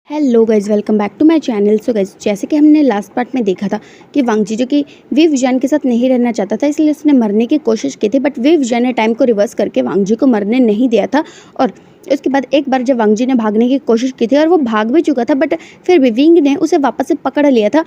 Hello guys, welcome back to my channel. So guys, जैसे कि हमने लास्ट पार्ट में देखा था कि वांग जी जो कि वी विजान के साथ नहीं रहना चाहता था, इसलिए उसने मरने की कोशिश की थी, बट वी विजान ने टाइम को रिवर्स करके वांग जी को मरने नहीं दिया था। और उसके बाद एक बार जब वांग जी ने भागने की कोशिश की थी और वो भाग भी चुका था, बट फिर भी विंग ने उसे वापस से पकड़ लिया था।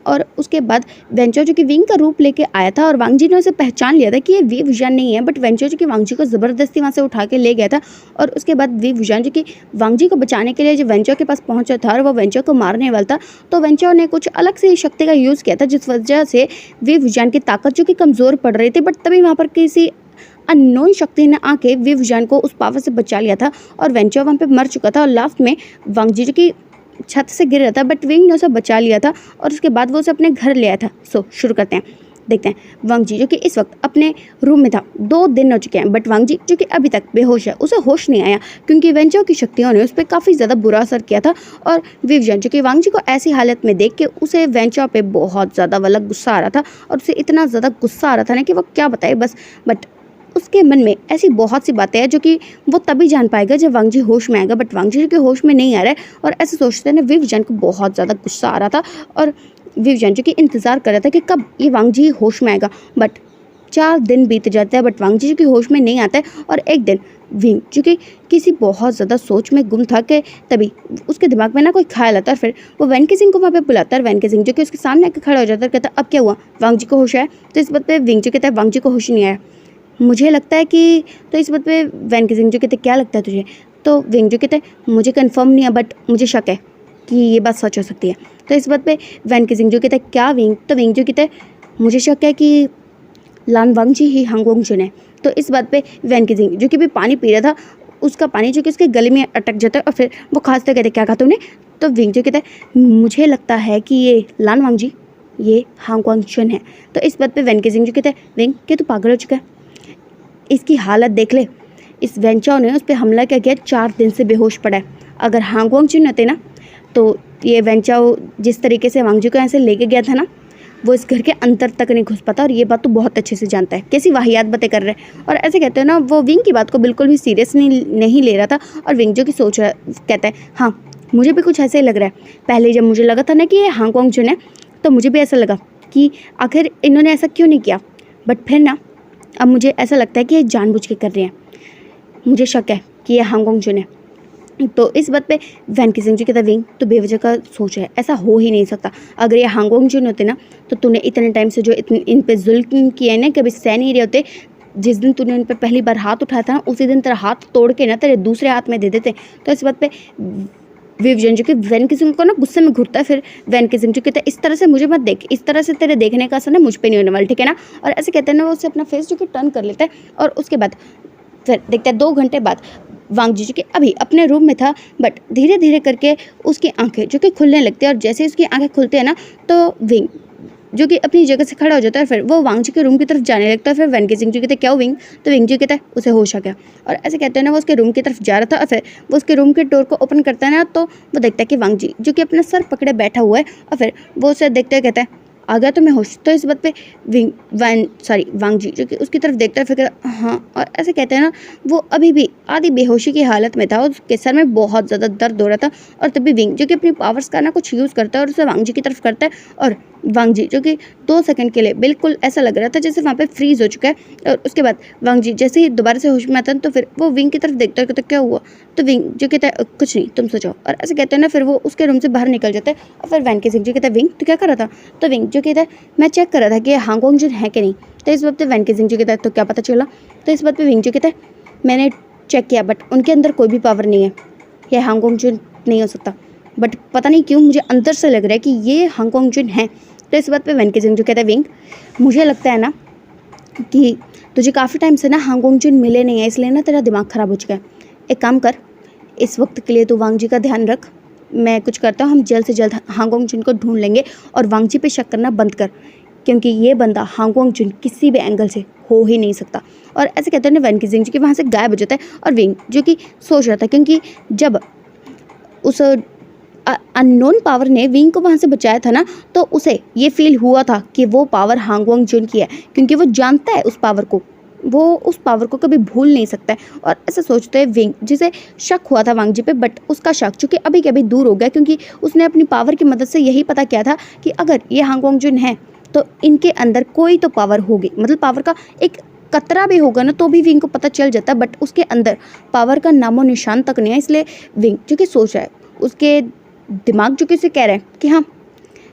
और उसके बाद वेंचो जो कि विंग का रूप लेके आया था और वांग जी ने उसे पहचान लिया था कि ये वी विजान नहीं है, बट वेंचो जो कि वांग जी को ज़बरदस्ती वहाँ से उठा के ले गया था। और उसके बाद वी विजान जो कि वांग जी को बचाने के लिए जब वेंचो के पास पहुंचा था और वो वेंचो को मारने वाला था, तो वेंचो ने कुछ अलग से शक्ति का यूज़ किया था, जिस वजह से वी विजान की ताकत जो कि कमज़ोर पड़ रही थी। बट तभी वहाँ पर किसी अननोन शक्ति ने आके वी विजान को उस पावर से बचा लिया था और वेंचो वहाँ पे मर चुका था। और लास्ट में वांग जी जो कि छत से गिर रहा था, बट विंग ने उसे बचा लिया था और उसके बाद वो उसे अपने घर ले आया था। सो शुरू करते हैं, देखते हैं। वांग जी जो कि इस वक्त अपने रूम में था, 2 दिन हो चुके हैं, बट वांग जी जो कि अभी तक बेहोश है, उसे होश नहीं आया क्योंकि वेंचो की शक्तियों ने उस पर काफ़ी ज़्यादा बुरा असर किया था। और विवजन जो कि वांग जी को ऐसी हालत में देख के उसे वेंचो पे बहुत ज़्यादा वाला गुस्सा आ रहा था और उसे इतना ज़्यादा गुस्सा आ रहा था ना कि वो क्या बताए बस। बट उसके मन में ऐसी बहुत सी बातें हैं जो कि वो तभी जान पाएगा जब वांग जी होश में आएगा, बट वांग जी के होश में नहीं आ रहा है। और ऐसे सोचते हैं विवजन को बहुत ज़्यादा गुस्सा आ रहा था और विवजन जो कि इंतज़ार कर रहा था कि कब ये वांग जी होश में आएगा। बट 4 दिन बीत जाते हैं, बट वांग जी जो कि होश में नहीं आता है। और एक दिन विंग जो कि किसी बहुत ज़्यादा सोच में गुम था कि तभी उसके दिमाग में ना कोई ख्याल आता है। फिर वो वैन के सिंह को वहाँ पे बुलाता है। वैन के सिंह जो कि उसके सामने आकर खड़ा हो जाता है, कहता है अब क्या हुआ, वांग जी को होश है? तो इस बात पे विंग जो कहता है वांग जी को होश नहीं आया, मुझे लगता है कि। तो इस बात पे वैन के सिंह जो कहते क्या लगता है तुझे? तो विंग जो कहते हैं मुझे कंफर्म नहीं है, बट मुझे शक है कि ये बात सच हो सकती है। तो इस बात पे वैन के सिंह जो कहते हैं क्या विंग? तो विंग जो कहते हैं मुझे शक है कि लान वांग जी ही हांग वांग चुन है। तो इस बात पे वैन के सिंह जो कि भी पानी पी रहा था, उसका पानी जो कि उसके गले में अटक जाता है और फिर वो खांसते कहते क्या कहा तूने? तो विंग जो कहता है मुझे लगता है कि ये लान वांग जी ये हांग वांग चुन है। तो इस बात पे वैन के सिंह जो कहते हैं विंग क्या तू पागल हो चुका है? इसकी हालत देख ले, इस वेंचाओ ने उस पर हमला क्या किया, 4 दिन से बेहोश पड़ा है। अगर हांग वांग चुन होते ना, तो ये वेंचाओ जिस तरीके से वांग जी को ऐसे लेके गया था ना, वो इस घर के अंदर तक नहीं घुस पाता। और ये बात तो बहुत अच्छे से जानता है, कैसी वाहियात बातें कर रहे हैं। और ऐसे कहते हैं ना, वो विंग की बात को बिल्कुल भी सीरियस नहीं ले रहा था। और विंग जो की सोच रहा कहता है हाँ मुझे भी कुछ ऐसे ही लग रहा है। पहले जब मुझे लगा था ना कि ये हांग वांग चुन है, तो मुझे भी ऐसा लगा कि आखिर इन्होंने ऐसा क्यों नहीं किया। बट फिर ना अब मुझे ऐसा लगता है कि ये जानबूझ के कर रहे हैं। मुझे शक है कि ये हांग वांग चुन है। तो इस बात पे वैन के सिंह जी कहता विंग तो बेवजह का सोच है, ऐसा हो ही नहीं सकता। अगर ये हांग वांग चुन होते ना, तो तूने इतने टाइम से जो इन पे जुल्म किया है ना, कभी सह नहीं रहे होते। जिस दिन तूने उन पर पहली बार हाथ उठाया था ना, उसी दिन तेरा हाथ तोड़ के ना तेरे दूसरे हाथ में दे देते। तो इस बात पे विवजन जो कि वैन के सिंह को ना गुस्से में घुरता है। फिर वैन के सिंह जो कहता है इस तरह से मुझे मत देख, इस तरह से तेरे देखने का असर ना मुझ पे नहीं होने वाला, ठीक है ना? और ऐसे कहते हैं ना, वो उससे अपना फेस जो कि टर्न कर लेता है। और उसके बाद फिर देखते हैं 2 घंटे बाद वांग जी जो कि अभी अपने रूम में था, बट धीरे धीरे करके उसकी आंखें जो कि खुलने लगती है। और जैसे उसकी आंखें खुलती है ना, तो विंग जो कि अपनी जगह से खड़ा हो जाता है। फिर वो वांग जी के रूम की तरफ जाने लगता है। फिर वैन के सिंह जी कहते हैं क्या हो विंग? तो विंग जी कहता है उसे होश आ गया। और ऐसे कहते हैं ना, वो उसके रूम की तरफ जा रहा था और फिर वो उसके रूम के डोर को ओपन करता है ना, तो वो देखता है कि वांग जी जो कि अपना सर पकड़े बैठा हुआ है। और फिर वो उसे देखते हुए कहता है आ गया तुम्हें होश? तो इस बात पे वांग जी जो कि उसकी तरफ देखता है, फिर हाँ। और ऐसे कहते हैं ना, वो अभी भी आधी बेहोशी की हालत में था, उसके सर में बहुत ज़्यादा दर्द हो रहा था। और तभी विंग जो कि अपनी पावर्स का ना कुछ यूज़ करता है और उसे वांग जी की तरफ करता है। और वांग जी जो कि 2 सेकंड के लिए बिल्कुल ऐसा लग रहा था जैसे वहाँ पे फ्रीज हो चुका है। और उसके बाद वांग जी जैसे ही दोबारा से होश में आता है, तो फिर वो विंग की तरफ देखता है, कहता क्या हुआ? तो विंग जो कहता है कुछ नहीं, तुम सो जाओ। और ऐसे कहते हैं ना, फिर वो उसके रूम से बाहर निकल जाता है। और फिर वैन के सिंह जी कहता है विंग तो क्या कर रहा था? तो विंग जो कहता है मैं चेक कर रहा था कि हांग वांग चुन है कि नहीं। तो इस बात पे वैन के सिंह जी कहता है तो क्या पता चला? तो इस बात पे विंग जो कहता है मैंने चेक किया, बट उनके अंदर कोई भी पावर नहीं है, यह हांग वांग चुन नहीं हो सकता। बट पता नहीं क्यों मुझे अंदर से लग रहा है कि ये हांग वांग चुन है। तो इस बात पे वैन के सिंह जो कहता है विंग मुझे लगता है ना कि तुझे काफ़ी टाइम से ना हांग वांग चुन मिले नहीं है, इसलिए ना तेरा दिमाग ख़राब हो चुका है। एक काम कर, इस वक्त के लिए तो वांग जी का ध्यान रख, मैं कुछ करता हूँ, हम जल्द से जल्द हांग वांग चुन को ढूंढ लेंगे। और वांग जी पे शक करना बंद कर, क्योंकि ये बंदा हांग वांग चुन किसी भी एंगल से हो ही नहीं सकता। और ऐसे कहते हैं वैन की सिंह जी कि वहाँ से गायब हो जाता है। और विंग जो कि सोच रहा था, क्योंकि जब उस अननोन पावर ने विंग को वहाँ से बचाया था ना, तो उसे ये फील हुआ था कि वो पावर हांग वांग चुन की है, क्योंकि वो जानता है उस पावर को। वो उस पावर को कभी भूल नहीं सकता है। और ऐसा सोचते हुए विंग, जिसे शक हुआ था वांग जी पे, बट उसका शक चूँकि अभी के अभी दूर हो गया, क्योंकि उसने अपनी पावर की मदद से यही पता किया था कि अगर ये हांग वोंगजुन है तो इनके अंदर कोई तो पावर होगी, मतलब पावर का एक कतरा भी होगा ना तो भी विंग को पता चल जाता, बट उसके अंदर पावर का नामो निशान तक नहीं है। इसलिए विंग जो कि सोच रहा है, उसके दिमाग जो कि उसे कह रहा है कि हाँ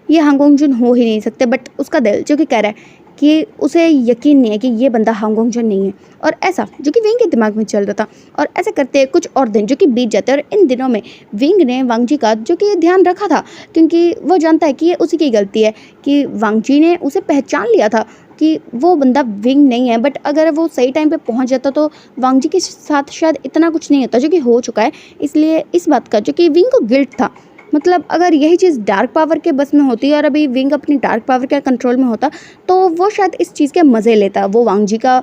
ये हांग वोंगजुन हो ही नहीं सकते, बट उसका दिल जो कि कह रहा है कि उसे यकीन नहीं है कि ये बंदा हांग वोंगजुन नहीं है। और ऐसा जो कि विंग के दिमाग में चल रहा था। और ऐसे करते कुछ और दिन जो कि बीत जाते हैं, और इन दिनों में विंग ने वांग जी का जो कि ध्यान रखा था, क्योंकि वो जानता है कि ये उसी की गलती है कि वांग जी ने उसे पहचान लिया था कि वो बंदा विंग नहीं है। बट अगर वो सही टाइम पे पहुंच जाता तो वांग जी के साथ शायद इतना कुछ नहीं होता जो कि हो चुका है। इसलिए इस बात का जो कि विंग को गिल्ट था, मतलब अगर यही चीज़ डार्क पावर के बस में होती और अभी विंग अपनी डार्क पावर के कंट्रोल में होता तो वो शायद इस चीज़ के मज़े लेता, वो वांग जी का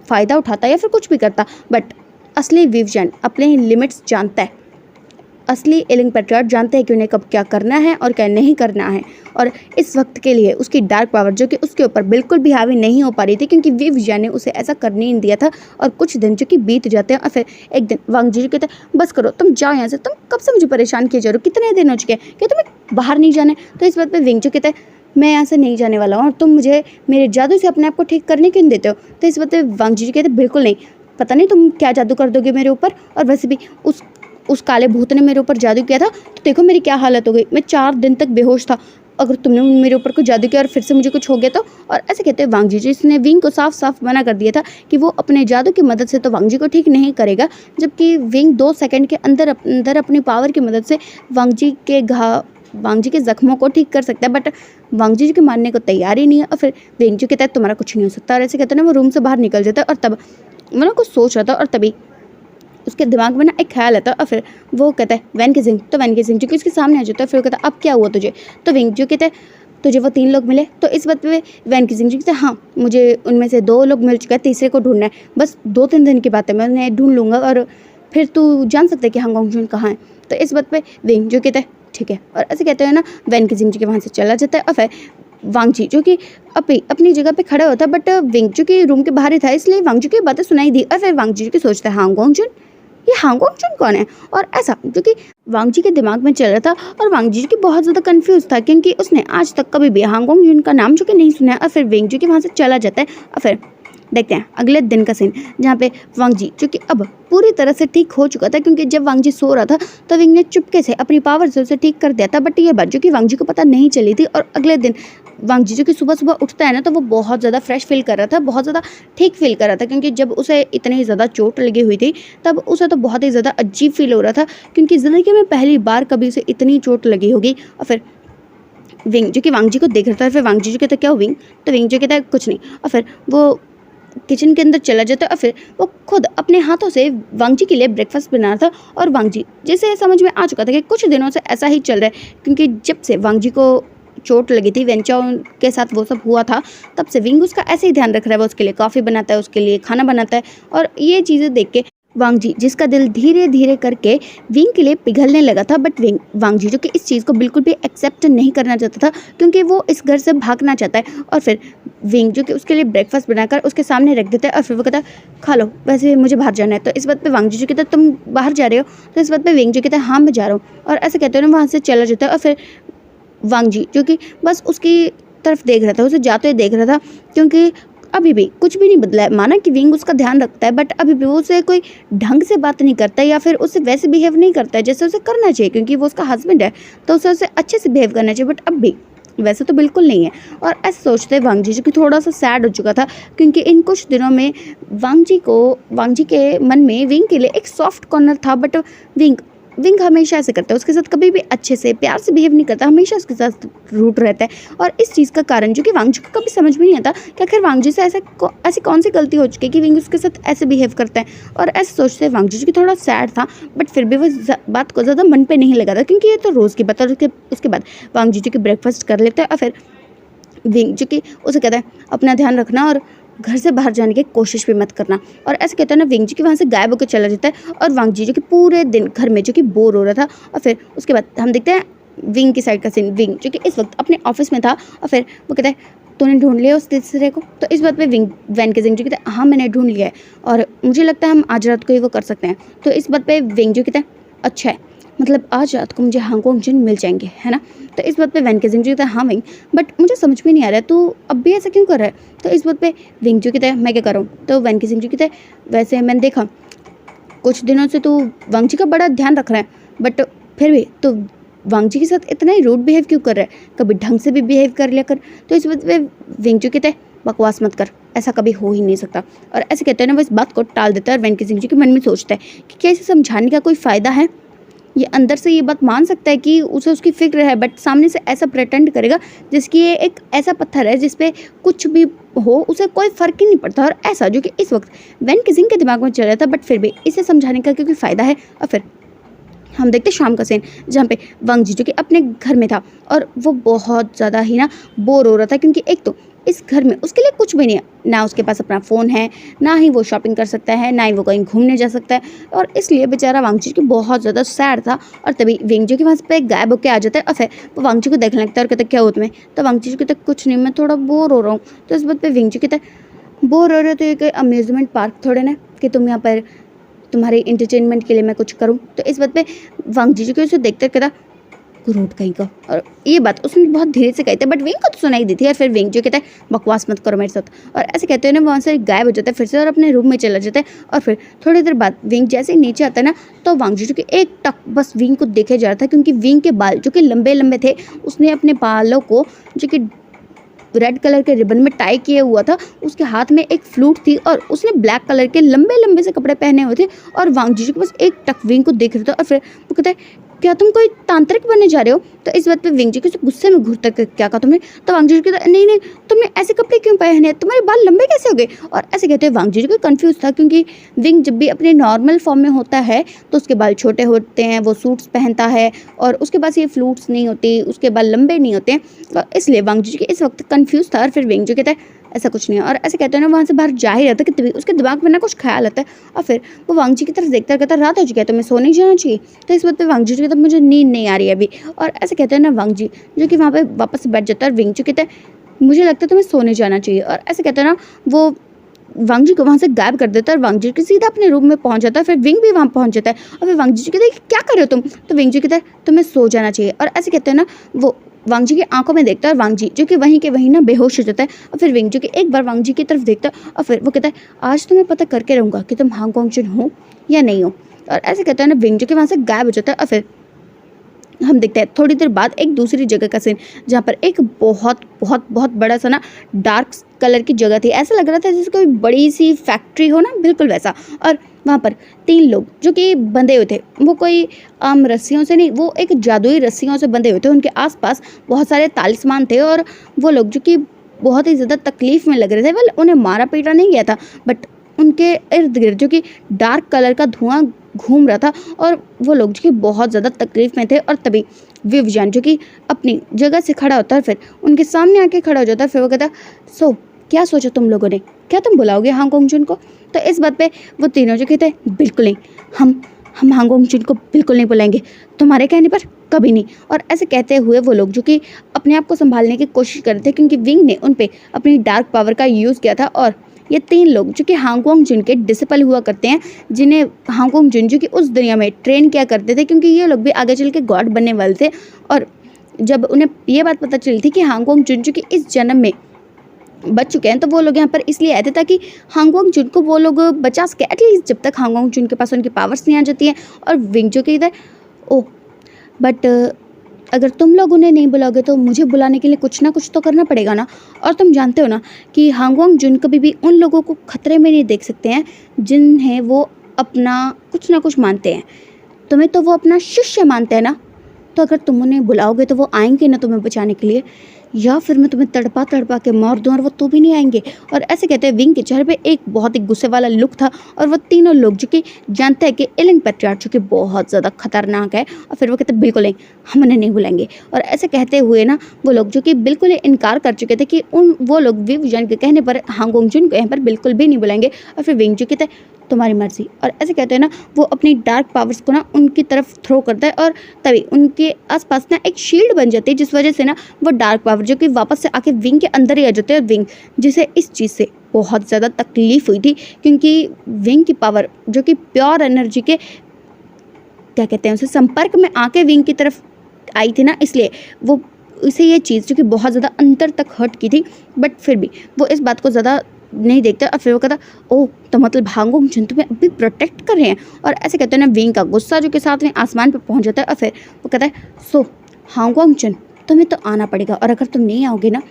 फ़ायदा उठाता या फिर कुछ भी करता। बट असली विवजन अपने लिमिट्स जानता है, असली एलिंग पैट्रियट जानते हैं कि उन्हें कब क्या करना है और क्या नहीं करना है। और इस वक्त के लिए उसकी डार्क पावर जो कि उसके ऊपर बिल्कुल भी हावी नहीं हो पा रही थी, क्योंकि विवजन ने उसे ऐसा करने नहीं दिया था। और कुछ दिन जो कि बीत जाते हैं और फिर एक दिन वांग जी कहते हैं बस करो, तुम जाओ यहाँ से, तुम कब से मुझे परेशान किए जा रहे हो, कितने दिन हो चुके हैं, क्या तुम्हें बाहर नहीं जाने। तो इस बात पर विंग जो कहते हैं मैं यहाँ से नहीं जाने वाला हूँ और तुम मुझे मेरे जादू से अपने आप को ठीक करने क्यों देते हो। तो इस बात पर वांग जी कहते बिल्कुल नहीं, पता नहीं तुम क्या जादू कर दोगे मेरे ऊपर, और वैसे भी उस काले भूत ने मेरे ऊपर जादू किया था तो देखो मेरी क्या हालत हो गई, मैं 4 दिन तक बेहोश था, अगर तुमने मेरे ऊपर कुछ जादू किया और फिर से मुझे कुछ हो गया तो। और ऐसे कहते हैं वांग जी जिसने विंग को साफ साफ मना कर दिया था कि वो अपने जादू की मदद से तो वांग जी को ठीक नहीं करेगा, जबकि विंग 2 सेकंड के अंदर अपनी पावर की मदद से वांग जी के जख्मों को ठीक कर सकता है। बट वांग जी के मानने को तैयार ही नहीं है। और फिर विंग जी कहता है तुम्हारा कुछ नहीं हो सकता, और ऐसे कहते हैं ना वो रूम से बाहर निकल जाता है। और तब मतलब कुछ सोच रहा था और तभी उसके दिमाग में ना एक ख्याल आता है, और फिर वो कहता है वैन किसिंग, तो वैन किसिंग जो कि उसके सामने आ जाता है। फिर वो कहता है अब क्या हुआ तुझे, तो विंग जो कहता है तुझे वो 3 लोग मिले। तो इस बात पे वैन किसिंग जो कहता है हाँ मुझे उनमें से 2 लोग मिल चुका है, तीसरे को ढूंढना है, बस 2-3 दिन की बात है, मैं उन्हें ढूंढ लूँगा और फिर तू जान सकता है कि हांग वोंगजुन कहाँ है। तो इस बात पर विंग जो कहता है ठीक है, और ऐसे कहते हैं ना वैन किसिंग जी के वहाँ से चला जाता है। और फिर वांग जी जो कि अपनी जगह पे खड़ा होता है, बट विंग जो कि रूम के बाहर ही था इसलिए वांग जी की बातें सुनाई दी। और फिर वांग जी जो कि सोचता है हांग वोंगजुन, ये हांग वोंगजुन कौन है। और ऐसा जो कि वांग जी के दिमाग में चल रहा था, और वांग जी की बहुत ज़्यादा कंफ्यूज था क्योंकि उसने आज तक कभी भी हांग वोंगजुन का नाम जो कि नहीं सुना है। और फिर विंग जी के वहाँ से चला जाता है। और फिर देखते हैं अगले दिन का सीन, जहाँ पे वांग जी जो कि अब पूरी तरह से ठीक हो चुका था, क्योंकि जब वांग जी सो रहा था तो विंग ने चुपके से अपनी पावर से उसे ठीक कर दिया था। बट ये बात जो कि वांग जी को पता नहीं चली थी। और अगले दिन वांग जी जो कि सुबह सुबह उठता है ना तो वो बहुत ज़्यादा फ्रेश फील कर रहा था, बहुत ज़्यादा ठीक फील कर रहा था, क्योंकि जब उसे इतनी ज़्यादा चोट लगी हुई थी तब उसे तो बहुत ही ज़्यादा अजीब फील हो रहा था, क्योंकि ज़िंदगी में पहली बार कभी उसे इतनी चोट लगी होगी। और फिर विंग जो कि वांग जी को देख रहा था, फिर वांग जी जो कहता है क्या हो विंग, तो विंग जो कहता है कुछ नहीं। और फिर वो किचन के अंदर चला जाता है और फिर वो खुद अपने हाथों से वांग जी के लिए ब्रेकफास्ट बना रहा था। और वांग जी जैसे समझ में आ चुका था कि कुछ दिनों से ऐसा ही चल रहा है, क्योंकि जब से वांग जी को चोट लगी थी, वेंचाओ के साथ वो सब हुआ था, तब से विंग उसका ऐसे ही ध्यान रख रहा है, वो उसके लिए कॉफ़ी बनाता है, उसके लिए खाना बनाता है। और ये चीज़ें देख के वांग जी जिसका दिल धीरे धीरे करके विंग के लिए पिघलने लगा था, बट वांग जी जो कि इस चीज़ को बिल्कुल भी एक्सेप्ट नहीं करना चाहता था, क्योंकि वो इस घर से भागना चाहता है। और फिर विंग जो कि उसके लिए ब्रेकफास्ट बनाकर उसके सामने रख देता है, और फिर वो कहता है खा लो, वैसे मुझे बाहर जाना है। तो इस बात पे वांग जी जो कहता है तुम बाहर जा रहे हो, तो इस बात पे विंग जो कहता है हाँ मैं जा रहा हूँ। और ऐसे कहते हैं ना वहाँ से चला जाता है। और फिर वांग जी जो कि बस उसकी तरफ देख रहा था, उसे जाते हुए देख रहा था, क्योंकि अभी भी कुछ भी नहीं बदला है। माना कि विंग उसका ध्यान रखता है, बट अभी भी वो उसे कोई ढंग से बात नहीं करता या फिर उससे वैसे बिहेव नहीं करता है जैसे उसे करना चाहिए, क्योंकि वो उसका हस्बैंड है तो उसे अच्छे से बिहेव करना चाहिए। बट अब भी वैसे तो बिल्कुल नहीं है। और ऐसे सोचते वांग जी जो कि थोड़ा सा सैड हो चुका था, क्योंकि इन कुछ दिनों में वांग जी के मन में विंग के लिए एक सॉफ्ट कॉर्नर था, बट विंग हमेशा ऐसे करता है, उसके साथ कभी भी अच्छे से प्यार से बिहेव नहीं करता, हमेशा उसके साथ रूट रहता है। और इस चीज़ का कारण जो कि वांग जी को कभी समझ में नहीं आता कि आखिर वांग जी से ऐसी कौन सी गलती हो चुकी है कि विंग उसके साथ ऐसे बिहेव करता है। और ऐसे सोचते वांग जी जो कि थोड़ा सैड था, बट फिर भी वो बात को ज़्यादा मन पे नहीं लगा था, क्योंकि ये तो रोज़ की बात है। और उसके बाद वांग जी जो कि ब्रेकफास्ट कर लेते हैं, और फिर विंग जो कि उसे कहता है अपना ध्यान रखना और घर से बाहर जाने की कोशिश भी मत करना। और ऐसे कहते हैं ना विंग जी कि वहाँ से गायब होकर चला जाता है, और वांग जी जो कि पूरे दिन घर में जो कि बोर हो रहा था। और फिर उसके बाद हम देखते हैं विंग की साइड का सीन, विंग जो कि इस वक्त अपने ऑफिस में था, और फिर वो कहता है तूने ढूँढ लिया उस तीसरे को? तो इस बात पे वैन केजिंग जो कहता है हाँ मैंने ढूँढ लिया है और मुझे लगता है हम आज रात को ही वो कर सकते हैं। तो इस बात पे विंग जो कहता है अच्छा है, मतलब आज रात को मुझे हांगकांग जिन मिल जाएंगे, है ना? तो इस बात पे वैन केजिंग जो कहता है हाँ विंग, बट मुझे समझ में नहीं आ रहा है तू अब भी ऐसा क्यों कर रहा है? तो इस बात पे विंग जो कहता है मैं क्या कर रहा हूँ? तो वैन केजिंग जो कहता है वैसे मैंने देखा कुछ दिनों से तू वांग जी का बड़ा ध्यान रख रहा है, बट फिर भी तो वांग जी के साथ इतना ही रूड बिहेव क्यों कर रहा है? कभी ढंग से भी बिहेव कर लिया कर। तो इस बात पे विंग जो कहता है बकवास मत कर, ऐसा कभी हो ही नहीं सकता। और ऐसे कहते हैं ना वो इस बात को टाल देता है और वैन केजिंग जी के मन में सोचता है कि क्या इसे समझाने का कोई फ़ायदा है? ये अंदर से ये बात मान सकता है कि उसे उसकी फ़िक्र है, बट सामने से ऐसा प्रेटेंड करेगा जिसकी ये एक ऐसा पत्थर है जिस पे कुछ भी हो उसे कोई फ़र्क ही नहीं पड़ता। और ऐसा जो कि इस वक्त वैन केजिंग के दिमाग में चल रहा था, बट फिर भी इसे समझाने का क्योंकि फ़ायदा है। और फिर हम देखते शाम का सीन जहाँ पे वांग जी जो कि अपने घर में था और वो बहुत ज़्यादा ही ना बोर हो रहा था, क्योंकि एक तो इस घर में उसके लिए कुछ भी नहीं है, ना उसके पास अपना फ़ोन है, ना ही वो शॉपिंग कर सकता है, ना ही वो कहीं घूमने जा सकता है। और इसलिए बेचारा वांग जी की बहुत ज़्यादा सैड था। और तभी विंग जी के पास पे गायब होकर आ जाता है और फिर वो वांग जी को देखने लगता है और कहता है क्या हो तुम्हें? तो वांग जी कहता है कुछ नहीं, मैं थोड़ा बोर हो रहा हूँ। तो इस बात पर विंग जी कहता है बोर हो रहे हो तो ये कोई अम्यूज़मेंट पार्क थोड़े ना कि तुम यहाँ पर तुम्हारे इंटरटेनमेंट के लिए मैं कुछ करूं। तो इस बात पे वांग जी को उसे देखते कहता गुरूट कहीं का। और ये बात उसने बहुत धीरे से कही थी, बट विंग को तो सुनाई दी थी। और फिर विंग जो कहता है बकवास मत करो मेरे साथ, और ऐसे कहते हुए ना वहाँ से गायब हो जाता है फिर से और अपने रूम में चला जाता है। और फिर थोड़ी देर बाद विंग जैसे ही नीचे आता है ना, तो वांग जी जो कि एक टक बस विंग को देखे जा रहा था, क्योंकि विंग के बाल जो कि लंबे लंबे थे, उसने अपने बालों को जो कि रेड कलर के रिबन में टाई किए हुआ था, उसके हाथ में एक फ्लूट थी और उसने ब्लैक कलर के लंबे लंबे से कपड़े पहने हुए थे। और वांग जी के बस एक टक विंग को देख रहा था। और फिर वो कहता है क्या तुम कोई तांत्रिक बनने जा रहे हो? तो इस बात पे विंग जी के गुस्से में घूरता क्या कहा तुमने? तो वांग जी कहता है नहीं नहीं, तुमने ऐसे कपड़े क्यों पहने, तुम्हारे बाल लंबे कैसे हो गए? और ऐसे कहते हैं वांग जी को कंफ्यूज था, क्योंकि विंग जब भी अपने नॉर्मल फॉर्म में होता है तो उसके बाल छोटे होते हैं, वो सूट्स पहनता है, और उसके पास ये फ्लूट्स नहीं होती, उसके बाल लंबे नहीं होते हैं। तो इसलिए वांग जी के इस वक्त कंफ्यूज था। और फिर विंग जी कहता है ऐसा कुछ नहीं है। और ऐसे कहते हैं ना वहाँ से बाहर जा ही रहता है कि तभी उसके दिमाग में ना कुछ ख्याल आता है। और फिर वो वांग जी की तरफ देखता कहता रात हो चुकी है तो मैं सोने जाना चाहिए। तो इस बात पे वांग जी कहता मुझे नींद नहीं आ रही है अभी। और ऐसे कहते हैं ना वांग जी जो कि वहाँ पे वापस बैठ जाता है और विंग जी कहता है मुझे लगता है तुम्हें सोने जाना चाहिए। और ऐसे कहते हैं ना वो वांग जी को वहाँ से गायब कर देता है और वांग जी के सीधा अपने रूम में पहुँच जाता है। फिर विंग भी वहाँ पहुँच जाता है और फिर वांग जी कहते हैं क्या कर रहे हो तुम? तो विंग जी कहता है तुम्हें सो जाना चाहिए। और ऐसे कहते हैं ना वो वांग जी की आंखों में देखता है और वांग जी जो कि वहीं के वहीं ना बेहोश हो जाता है। और फिर विंग जी के एक बार वांग जी की तरफ देखता है और फिर वो कहता है आज तो मैं पता करके रहूँगा कि तुम हांगकांग जिन हो या नहीं हो। और ऐसे कहते हैं ना विंग जी के वहाँ से गायब हो जाता है। और फिर हम देखते हैं थोड़ी देर बाद एक दूसरी जगह का सीन जहाँ पर एक बहुत बहुत बहुत बड़ा सा ना डार्क कलर की जगह थी। ऐसा लग रहा था जैसे कोई बड़ी सी फैक्ट्री हो ना, बिल्कुल वैसा। और वहाँ पर 3 लोग जो कि बंधे हुए थे, वो कोई आम रस्सियों से नहीं, वो एक जादुई रस्सियों से बंधे हुए थे। उनके आसपास बहुत सारे तालिस्मान थे और वो लोग जो कि बहुत ही ज़्यादा तकलीफ़ में लग रहे थे। वेल उन्हें मारा पीटा नहीं गया था, बट उनके इर्द गिर्द जो कि डार्क कलर का धुआं घूम रहा था और वो लोग जो कि बहुत ज़्यादा तकलीफ़ में थे। और तभी विवजान जो कि अपनी जगह से खड़ा होता है, फिर उनके सामने आके खड़ा हो जाता है। फिर वो कहता सो क्या सोचा तुम लोगों ने, क्या तुम बुलाओगे हांगकांग जिन को? तो इस बात पे वो तीनों जो कहते हैं बिल्कुल नहीं, हम हांगकांग जिन को बिल्कुल नहीं बुलाएंगे, तुम्हारे कहने पर कभी नहीं। और ऐसे कहते हुए वो लोग जो कि अपने आप को संभालने की कोशिश कर रहे थे, क्योंकि विंग ने उन पे अपनी डार्क पावर का यूज़ किया था। और ये 3 लोग जो कि हांगकांग जिन के डिसिपल हुआ करते हैं, जिन्हें हांगकांग जिन जो कि उस दुनिया में ट्रेन किया करते थे, क्योंकि ये लोग भी आगे चल के गॉड बनने वाले थे। और जब उन्हें ये बात पता चली थी कि हांगकांग जिन जो कि इस जन्म में बच चुके हैं, तो वो लोग यहाँ पर इसलिए आए थे ताकि हांगकांग जिन को वो लोग बचा सके, एटलीस्ट जब तक हांगकांग जिन के पास उनकी पावर्स नहीं आ जाती हैं। और विंग जो कि इधर बट अगर तुम लोग उन्हें नहीं बुलाओगे तो मुझे बुलाने के लिए कुछ ना कुछ तो करना पड़ेगा ना। और तुम जानते हो ना कि हांगकांग जिन कभी भी उन लोगों को खतरे में नहीं देख सकते हैं जिन्हें वो अपना कुछ ना कुछ मानते हैं। तुम्हें तो वो अपना शिष्य मानते हैं ना, तो अगर तुम उन्हें बुलाओगे तो वो आएंगे ना तुम्हें बचाने के लिए, या फिर मैं तुम्हें तड़पा तड़पा के मार दूँ और वो तो भी नहीं आएंगे। और ऐसे कहते हैं विंग के चेहरे पे एक बहुत ही गुस्से वाला लुक था। और वो तीनों लोग जो कि जानते हैं कि एलन पैट्रियार्क जो कि बहुत ज़्यादा खतरनाक है, और फिर वो कहते हैं बिल्कुल नहीं, हम उन्हें नहीं बुलाएंगे। और ऐसे कहते हुए ना वो लोग जो कि बिल्कुल ही इनकार कर चुके थे कि वो लोग विवजान के कहने पर हांगकांग जिन को यहाँ पर बिल्कुल भी नहीं बुलाएंगे। और फिर विंग जो कहते हैं तुम्हारी मर्जी। और ऐसे कहते हैं ना, वो अपनी डार्क पावर्स को ना उनकी तरफ थ्रो करता है और तभी उनके आसपास ना एक शील्ड बन जाती है, जिस वजह से ना वो डार्क पावर जो कि वापस से आके विंग के अंदर ही आ जाते हैं। विंग जिसे इस चीज़ से बहुत ज़्यादा तकलीफ हुई थी, क्योंकि विंग की पावर जो कि प्योर एनर्जी के क्या कहते हैं उसे संपर्क में आके विंग की तरफ आई थी ना, इसलिए वो उसे ये चीज़ जो कि बहुत ज़्यादा अंतर तक हर्ट की थी। बट फिर भी वो इस बात को ज़्यादा नहीं देखता और फिर वो कहता, ओह तो मतलब हांगोंग जन तुम्हें अभी प्रोटेक्ट कर रहे हैं। और ऐसे कहते हैं ना, विंग का गुस्सा जो कि साथ में आसमान पे पहुंच जाता है और फिर वो कहता है, सो हांगोंग जन तुम्हें तो आना पड़ेगा, और अगर तुम नहीं आओगे ना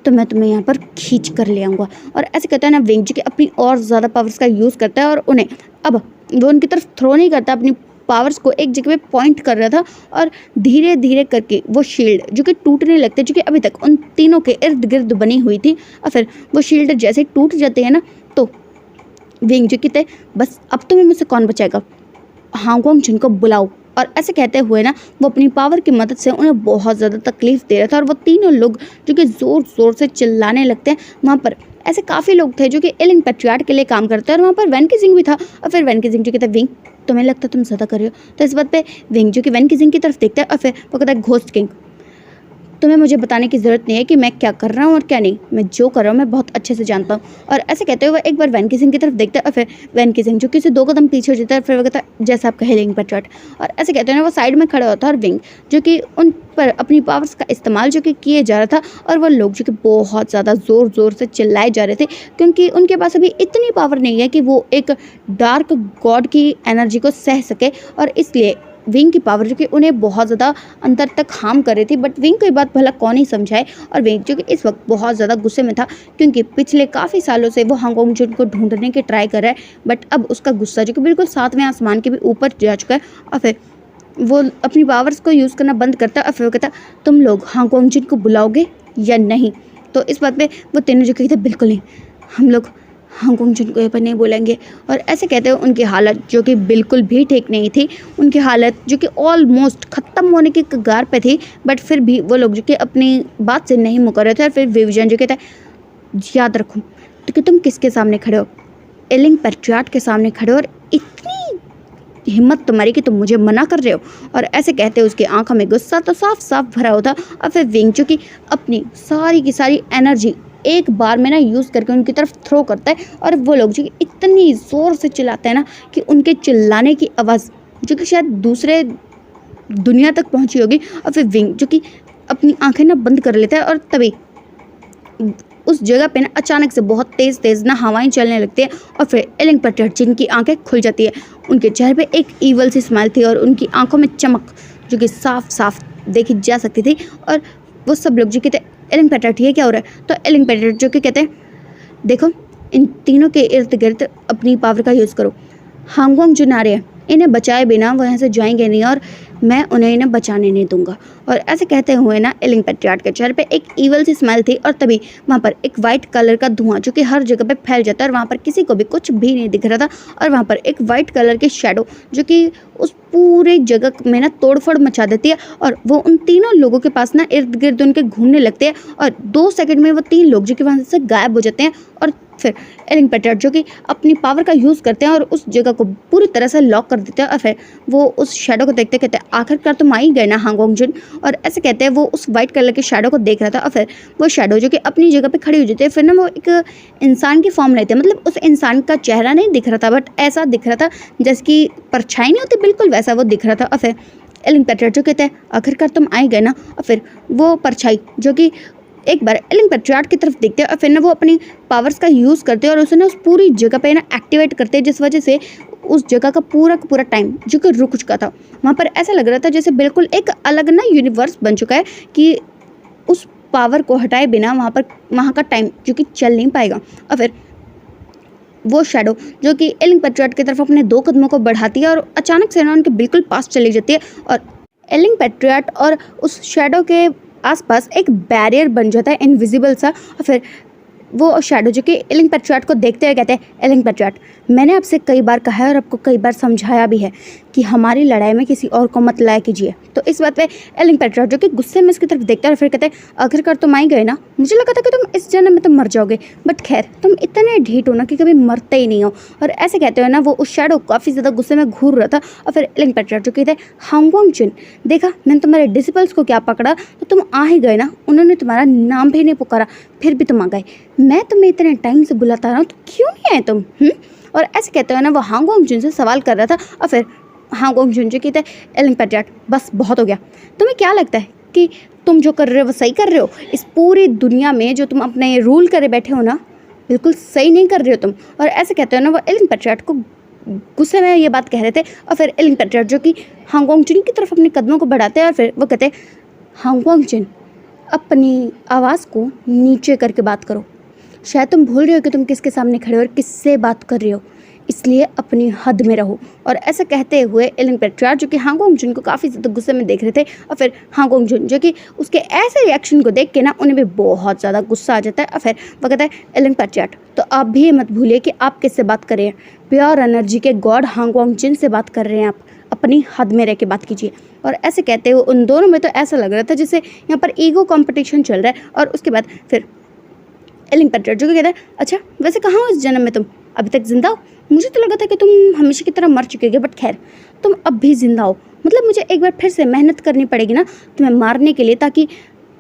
तो मैं तुम्हें यहाँ पर खींच कर ले आऊँगा। और ऐसे कहता है ना, विंग जो कि अपनी और ज़्यादा पावर्स का यूज़ करता है और उन्हें अब वो उनकी तरफ थ्रो नहीं करता, अपनी पावर्स को एक जगह पे पॉइंट कर रहा था और धीरे धीरे करके वो शील्ड जो कि टूटने लगते, जो कि अभी तक उन तीनों के इर्द गिर्द बनी हुई थी, और फिर वो शील्ड जैसे टूट जाते हैं ना, तो विंग जो कहते बस अब तुम्हें मुझसे कौन बचाएगा, हांगकांग जन को बुलाओ। और ऐसे कहते हुए ना वो अपनी पावर की मदद से उन्हें बहुत ज़्यादा तकलीफ दे रहा था और वो तीनों लोग जो कि ज़ोर ज़ोर से चिल्लाने लगते हैं। वहाँ पर ऐसे काफ़ी लोग थे जो कि एलिंग पैट्रियार्ट के लिए काम करते हैं और वहाँ पर वैन किजिंग भी था। और फिर वैन किजिंग जो कहता है, विंग तुम्हें लगता तुम ज़्यादा कर रहे हो। तो इस बात पे विंग जो कि वैन किजिंग की तरफ देखता है और फिर वो कहता है, घोस्ट किंग तुम्हें मुझे बताने की ज़रूरत नहीं है कि मैं क्या कर रहा हूँ और क्या नहीं, मैं जो कर रहा हूँ मैं बहुत अच्छे से जानता हूँ। और ऐसे कहते हुए एक बार वैन किजिंग की तरफ देखता है और फिर वैन किजिंग जो कि उसे 2 कदम पीछे हो जाता है। फिर वो कहता है, जैसा आपका एलिंग पैट्रियार्ट। और ऐसे कहते हैं ना, वो साइड में खड़ा होता है और विंग जो कि उन पर अपनी पावर्स का इस्तेमाल जो कि किए जा रहा था, और वो लोग जो कि बहुत ज़्यादा ज़ोर ज़ोर से चिल्लाए जा रहे थे, क्योंकि उनके पास अभी इतनी पावर नहीं है कि वो एक डार्क गॉड की एनर्जी को सह सके। और इसलिए विंग की पावर जो कि उन्हें बहुत ज़्यादा अंतर तक हार्म कर रही थी। बट विंग को ये बात भला कौन ही समझाए, और विंग जो कि इस वक्त बहुत ज़्यादा गुस्से में था, क्योंकि पिछले काफ़ी सालों से वो हांगकांग जन को ढूंढने की ट्राई कर रहा है। बट अब उसका गुस्सा जो कि बिल्कुल 7वें आसमान के भी ऊपर जा चुका है, और फिर वो अपनी पावर्स को यूज़ करना बंद करता है और फिर वो कहता, तुम लोग हांगकांग जन को बुलाओगे या नहीं। तो इस बात पे वो तीनों जो कहते, बिल्कुल नहीं, हम लोग हांगकांग जन को यहाँ पर नहीं बोलेंगे। और ऐसे कहते हुए उनकी हालत जो कि बिल्कुल भी ठीक नहीं थी, उनकी हालत जो कि ऑलमोस्ट ख़त्म होने की कगार पे थी। बट फिर भी वो लोग जो कि अपनी बात से नहीं मुकर रहे थे। और फिर विविजन जो कहता है, याद रखो तो कि तुम किसके सामने खड़े हो, एलिंग पैट्रियार्ट के सामने खड़े हो, और इतनी हिम्मत तुम्हारी कि तुम मुझे मना कर रहे हो। और ऐसे कहते उसकी आंखों में गुस्सा तो साफ साफ भरा होता। और फिर विंग जो कि अपनी सारी की सारी एनर्जी एक बार में ना यूज़ करके उनकी तरफ थ्रो करता है, और वो लोग जो कि इतनी ज़ोर से चिल्लाते हैं ना कि उनके चिल्लाने की आवाज़ जो कि शायद दूसरे दुनिया तक पहुंची होगी। और फिर विंग जो कि अपनी आंखें ना बंद कर लेता है, और तभी उस जगह पे ना अचानक से बहुत तेज़ तेज़ ना हवाएं चलने लगती है, और फिर एलिंग पैट्रियार्ट जिनकी आंखें खुल जाती है, उनके चेहरे पे एक ईवल सी स्माइल थी और उनकी आंखों में चमक जो कि साफ साफ देखी जा सकती थी। और वो सब लोग जो कहते, एलिंग पैट्रियार्ट ये क्या हो रहा है। तो एलिंग पैट्रियार्ट जो कि कहते हैं, देखो इन तीनों के इर्द गिर्द अपनी पावर का यूज़ करो, हांगकांग जो ना रहे हैं इन्हें बचाए बिना वो यहाँ से जाएंगे नहीं, और मैं उन्हें इन्हें बचाने नहीं दूंगा। और ऐसे कहते हुए ना एलिंग पैट्रियार्ट के चेहरे पे एक ईवल सी स्माइल थी, और तभी वहाँ पर एक वाइट कलर का धुआं जो कि हर जगह पे फैल जाता है, और वहाँ पर किसी को भी कुछ भी नहीं दिख रहा था। और वहाँ पर एक वाइट कलर की शैडो जो कि उस पूरे जगह में ना तोड़फोड़ मचा देती है, और वो उन तीनों लोगों के पास ना इर्द गिर्द उनके घूमने लगते हैं, और 2 सेकंड में वो 3 लोग जो कि वहाँ से गायब हो जाते हैं। और फिर एलिंग पैट्रियार्ट जो कि अपनी पावर का यूज़ करते हैं और उस जगह को पूरी तरह से लॉक कर देते हैं, और फिर वो उस शैडो को देखते कहते हैं, आखिरकार तुम आ ही गए ना हांगकांग जन। और ऐसे कहते हैं वो उस वाइट कलर के शैडो को देख रहा था, और फिर वो शैडो जो कि अपनी जगह पे खड़ी हो जाती है, फिर ना वो एक इंसान की फॉर्म लेते हैं। मतलब उस इंसान का चेहरा नहीं दिख रहा था, बट ऐसा दिख रहा था जैसे कि परछाई नहीं होती, बिल्कुल वैसा वो दिख रहा था। और फिर एलिंग पैट्रियार्ट जो कहते हैं, आखिरकार तुम आ ही गए ना। और फिर वो परछाई जो कि एक बार एलिंग पैट्रियार्ट की तरफ देखते हैं, और फिर ना वो अपनी पावर्स का यूज़ करते हैं और उसे ना उस पूरी जगह पे ना एक्टिवेट करते हैं, जिस वजह से उस जगह का पूरा टाइम जो कि रुक चुका था। वहाँ पर ऐसा लग रहा था जैसे बिल्कुल एक अलग ना यूनिवर्स बन चुका है, कि उस पावर को हटाए बिना वहाँ का टाइम जो कि चल नहीं पाएगा। और फिर वो शैडो जो कि एलिंग पैट्रियार्ट की तरफ अपने 2 कदमों को बढ़ाती है, और अचानक से ना उनके बिल्कुल पास चली जाती है, और एलिंग पैट्रियार्ट और उस शैडो के आसपास एक बैरियर बन जाता है इनविजिबल सा। और फिर वो शैडो जो कि एलिंग पेट्रियाट को देखते हुए कहते हैं, एलिंग पेट्रियाट, मैंने आपसे कई बार कहा है और आपको कई बार समझाया भी है कि हमारी लड़ाई में किसी और को मत लाया कीजिए। तो इस बात पे एलिंग पेट्रियाट जो कि गुस्से में इसकी तरफ देखता है और फिर कहते हैं, आखिरकार तुम आ ही गए ना, मुझे लगा था कि तुम इस जन्म में तो मर जाओगे, बट खैर तुम इतने ढीठ हो ना कि कभी मरते ही नहीं हो। और ऐसे कहते हुए ना वो उस शैडो काफ़ी ज़्यादा गुस्से में घूर रहा था। और फिर एलिंग पेट्रियाट जो कहते हैं, हांगकांग जिन, देखा मैंने तुम्हारे डिसिपल्स को क्या पकड़ा, तो तुम आ ही गए ना, उन्होंने तुम्हारा नाम भी नहीं पुकारा फिर भी तुम आ गए, मैं तुम्हें इतने टाइम से बुलाता रहा हूँ तो क्यों नहीं आए तुम? और ऐसे कहते हुए ना वो हांगकांग जिन से सवाल कर रहा था। और फिर हांगकांग जिन जो कहते हैं, एलिंग पेट्रियाट, बस बहुत हो गया, तुम्हें क्या लगता है कि तुम जो कर रहे हो वो सही कर रहे हो? इस पूरी दुनिया में जो तुम अपने रूल करे बैठे हो ना, बिल्कुल सही नहीं कर रहे हो तुम। और ऐसे कहते हो ना वो एलिंग पेट्रियाट को गुस्से में ये बात कह रहे थे। और फिर एलिंग पेट्रियाट जो कि हांगकांग जिन की तरफ अपने कदमों को बढ़ाते हैं और फिर वो कहते हैं, हांगकांग जिन, अपनी आवाज़ को नीचे करके बात करो, शायद तुम भूल रहे हो कि तुम किसके सामने खड़े हो और किससे बात कर रहे हो, इसलिए अपनी हद में रहो। और ऐसा कहते हुए एलिंग पेट्रियाट जो कि हांगकांग जिन को काफ़ी ज़्यादा गुस्से में देख रहे थे। और फिर हांगकांग जिन जो कि उसके ऐसे रिएक्शन को देख के ना उन्हें भी बहुत ज़्यादा गुस्सा आ जाता है। और फिर वो कहता है, एलिंग पेट्रियाट, तो आप भी ये मत भूलिए कि आप किससे बात कर रहे हैं, प्योर एनर्जी के गॉड हांगकांग जिन से बात कर रहे हैं, आप अपनी हद में रह के बात कीजिए। और ऐसे कहते हुए उन दोनों में तो ऐसा लग रहा था जैसे यहाँ पर ईगो कंपटीशन चल रहा है। और उसके बाद फिर एलिंग पेट्रियाट जो कि कहता है, अच्छा वैसे कहाँ हो इस जन्म में तुम, अभी तक जिंदा हो? मुझे तो लगा था कि तुम हमेशा की तरह मर चुके हो, बट खैर तुम अब भी जिंदा हो, मतलब मुझे एक बार फिर से मेहनत करनी पड़ेगी ना तुम्हें मारने के लिए, ताकि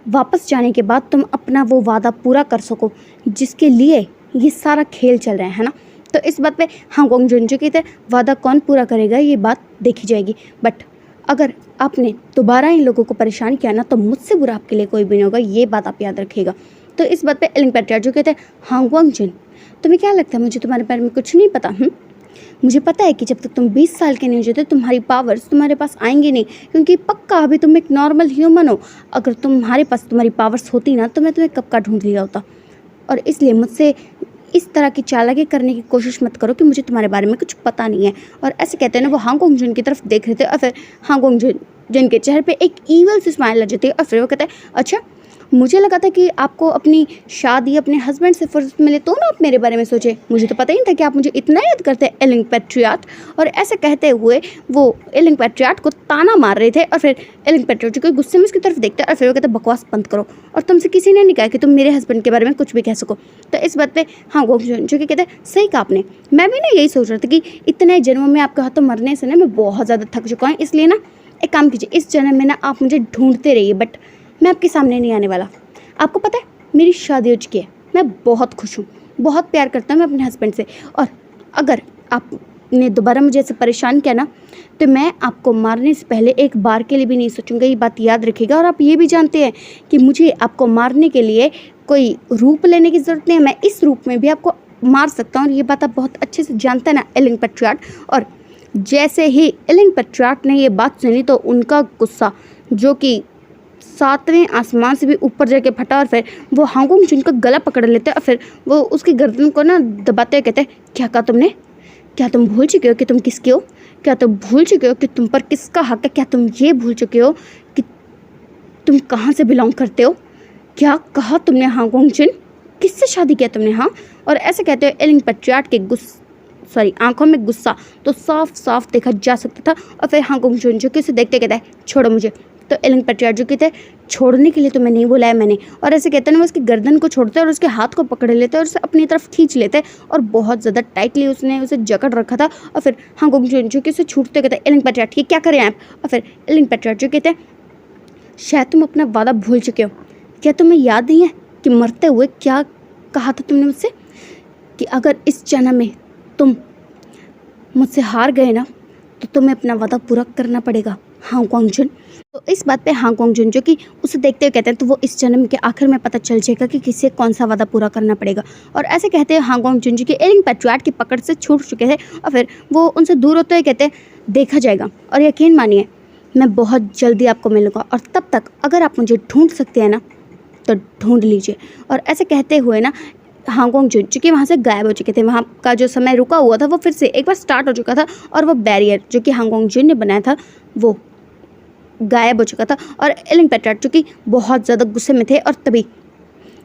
वापस जाने के बाद तुम अपना वो वादा पूरा कर सको जिसके लिए ये सारा खेल चल रहा है ना। तो इस बात पे हांगकांग जिन जो कहते हैं, वादा कौन पूरा करेगा ये बात देखी जाएगी, बट अगर आपने दोबारा इन लोगों को परेशान किया ना तो मुझसे बुरा आपके लिए कोई भी नहीं होगा, ये बात आप याद रखिएगा। तो इस बात पे एलिंग पेट्रियाट जो कहते हैं, हांगकांग जिन, तुम्हें क्या लगता है मुझे तुम्हारे बारे में कुछ नहीं पता? मुझे पता है कि जब तक तुम 20 साल के नहीं हो जाते तुम्हारी पावर्स तुम्हारे पास आएंगी नहीं, क्योंकि पक्का अभी तुम एक नॉर्मल ह्यूमन हो। अगर तुम्हारे पास तुम्हारी पावर्स होती ना तो मैं तुम्हें कब का ढूंढ लिया होता। और इसलिए मुझसे इस तरह की चालाकी करने की कोशिश मत करो कि मुझे तुम्हारे बारे में कुछ पता नहीं है। और ऐसे कहते हैं ना वो हांगकांग जिन की तरफ देख रहे थे। और फिर हांगकांग जिन के चेहरे पे एक ईवल सी स्माइल आ जाती है। और फिर वो कहता है, अच्छा मुझे लगा था कि आपको अपनी शादी अपने हस्बैंड से फुर्सत मिले तो ना आप मेरे बारे में सोचे, मुझे तो पता ही नहीं था कि आप मुझे इतना याद करते हैं एलिंग पेट्रियाट। और ऐसे कहते हुए वो एलिंग पेट्रियाट को ताना मार रहे थे। और फिर एलिंग पेट्रियाट को गुस्से में उसकी तरफ देखते हैं और फिर वो कहते, बकवास बंद करो, और तुमसे किसी ने नहीं कहा कि तुम मेरे हस्बैंड के बारे में कुछ भी कह सको। तो इस बात पे हांगकांग जिन जो कि कहते हैं, सही कहा आपने, मैं भी ना यही सोच रहा था कि इतने जन्मों में आपके हाथों मरने से ना मैं बहुत ज़्यादा थक चुका हूँ, इसलिए ना एक काम कीजिए, इस जन्म में ना आप मुझे ढूंढते रहिए, बट मैं आपके सामने नहीं आने वाला। आपको पता है मेरी शादी हो चुकी है, मैं बहुत खुश हूँ, बहुत प्यार करता हूँ मैं अपने हस्बैंड से। और अगर आपने दोबारा मुझे ऐसे परेशान किया ना तो मैं आपको मारने से पहले एक बार के लिए भी नहीं सोचूंगा, ये बात याद रखिएगा। और आप ये भी जानते हैं कि मुझे आपको मारने के लिए कोई रूप लेने की ज़रूरत नहीं है, मैं इस रूप में भी आपको मार सकता हूँ, और ये बात आप बहुत अच्छे से जानते हैं ना एलिंग पेट्रियाट। और जैसे ही एलिंग पेट्रियाट ने ये बात सुनी तो उनका गुस्सा जो कि 7वें आसमान से भी ऊपर जाके फटा। और फिर वो हांगकांग जिन का गला पकड़ लेते हैं और फिर वो उसकी गर्दन को ना दबाते हुए कहते हैं, क्या कहा तुमने? क्या तुम भूल चुके हो कि तुम किसके हो? क्या तुम भूल चुके हो कि तुम पर किसका हक है? क्या तुम ये भूल चुके हो कि तुम कहाँ से बिलोंग करते हो? क्या कहा तुमने हांगकांग जिन? किससे शादी किया तुमने? हाँ। और ऐसे कहते हुए एलिंग पेट्रियाट के आंखों में गुस्सा तो साफ साफ देखा जा सकता था। और फिर हांगकांग जिन जो कि उसे देखते कहता है, छोड़ो मुझे। तो एलिंग पेट्रियाट जो कहते हैं, छोड़ने के लिए तो मैं नहीं बुलाया मैंने। और ऐसे कहते हैं ना वो उसकी गर्दन को छोड़ते हैं और उसके हाथ को पकड़ लेते हैं और उसे अपनी तरफ खींच लेते हैं और बहुत ज़्यादा टाइटली उसने उसे जकड़ रखा था। और फिर हांगकांग जिन जो कि उसे छूटते कहते हैं, एलिंग पेट्रियाट ये क्या करें आप? और फिर एलिंग पेट्रियाट जो कहते हैं, शायद तुम अपना वादा भूल चुके हो, क्या तुम्हें याद नहीं है कि मरते हुए क्या कहा था तुमने मुझसे, कि अगर इस जन्म में तुम मुझसे हार गए ना तो तुम्हें अपना वादा पूरा करना पड़ेगा हांगकांग जिन। तो इस बात पे हांगकांग जिन जो कि उसे देखते हुए कहते हैं, तो वो इस जन्म के आखिर में पता चल जाएगा कि किसे कौन सा वादा पूरा करना पड़ेगा। और ऐसे कहते हैं हांगकांग जिन जो कि एलिंग पेट्रियाट की पकड़ से छूट चुके थे। और फिर वो उनसे दूर होते हुए कहते हैं, देखा जाएगा, और यकीन मानिए मैं बहुत जल्दी आपको मिलूँगा, और तब तक अगर आप मुझे ढूंढ सकते हैं ना तो ढूंढ लीजिए। और ऐसे कहते हुए ना हांगकांग जिन जो कि वहाँ से गायब हो चुके थे, वहाँ का जो समय रुका हुआ था वो फिर से एक बार स्टार्ट हो चुका था। और वो बैरियर जो कि हांगकांग जिन ने बनाया था वो गायब हो चुका था। और एलिंग पेट्रियाट जो कि बहुत ज़्यादा गुस्से में थे। और तभी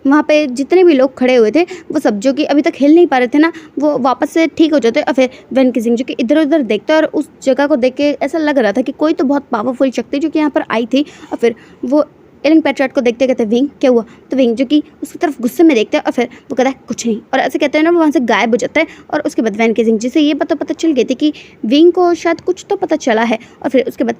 वहाँ पे जितने भी लोग खड़े हुए थे वो सब जो कि अभी तक हिल नहीं पा रहे थे ना, वो वापस से ठीक हो जाते। और फिर वैन किसिंग जो कि इधर उधर देखता है और उस जगह को देख के ऐसा लग रहा था कि कोई तो बहुत पावरफुल शक्ति जो कि यहाँ पर आई थी। और फिर वो एलिंग पेट्रियट को देखते कहते विंग क्या हुआ, तो विंग जो कि उसकी तरफ गुस्से में देखते हैं और फिर वो कहता है कुछ नहीं, और ऐसे कहते हैं ना वो वहाँ से गायब हो जाता है। और उसके बाद वैन किसिंग जिसे ये पता चल गई थी कि विंग को शायद कुछ तो पता चला है। और फिर उसके बाद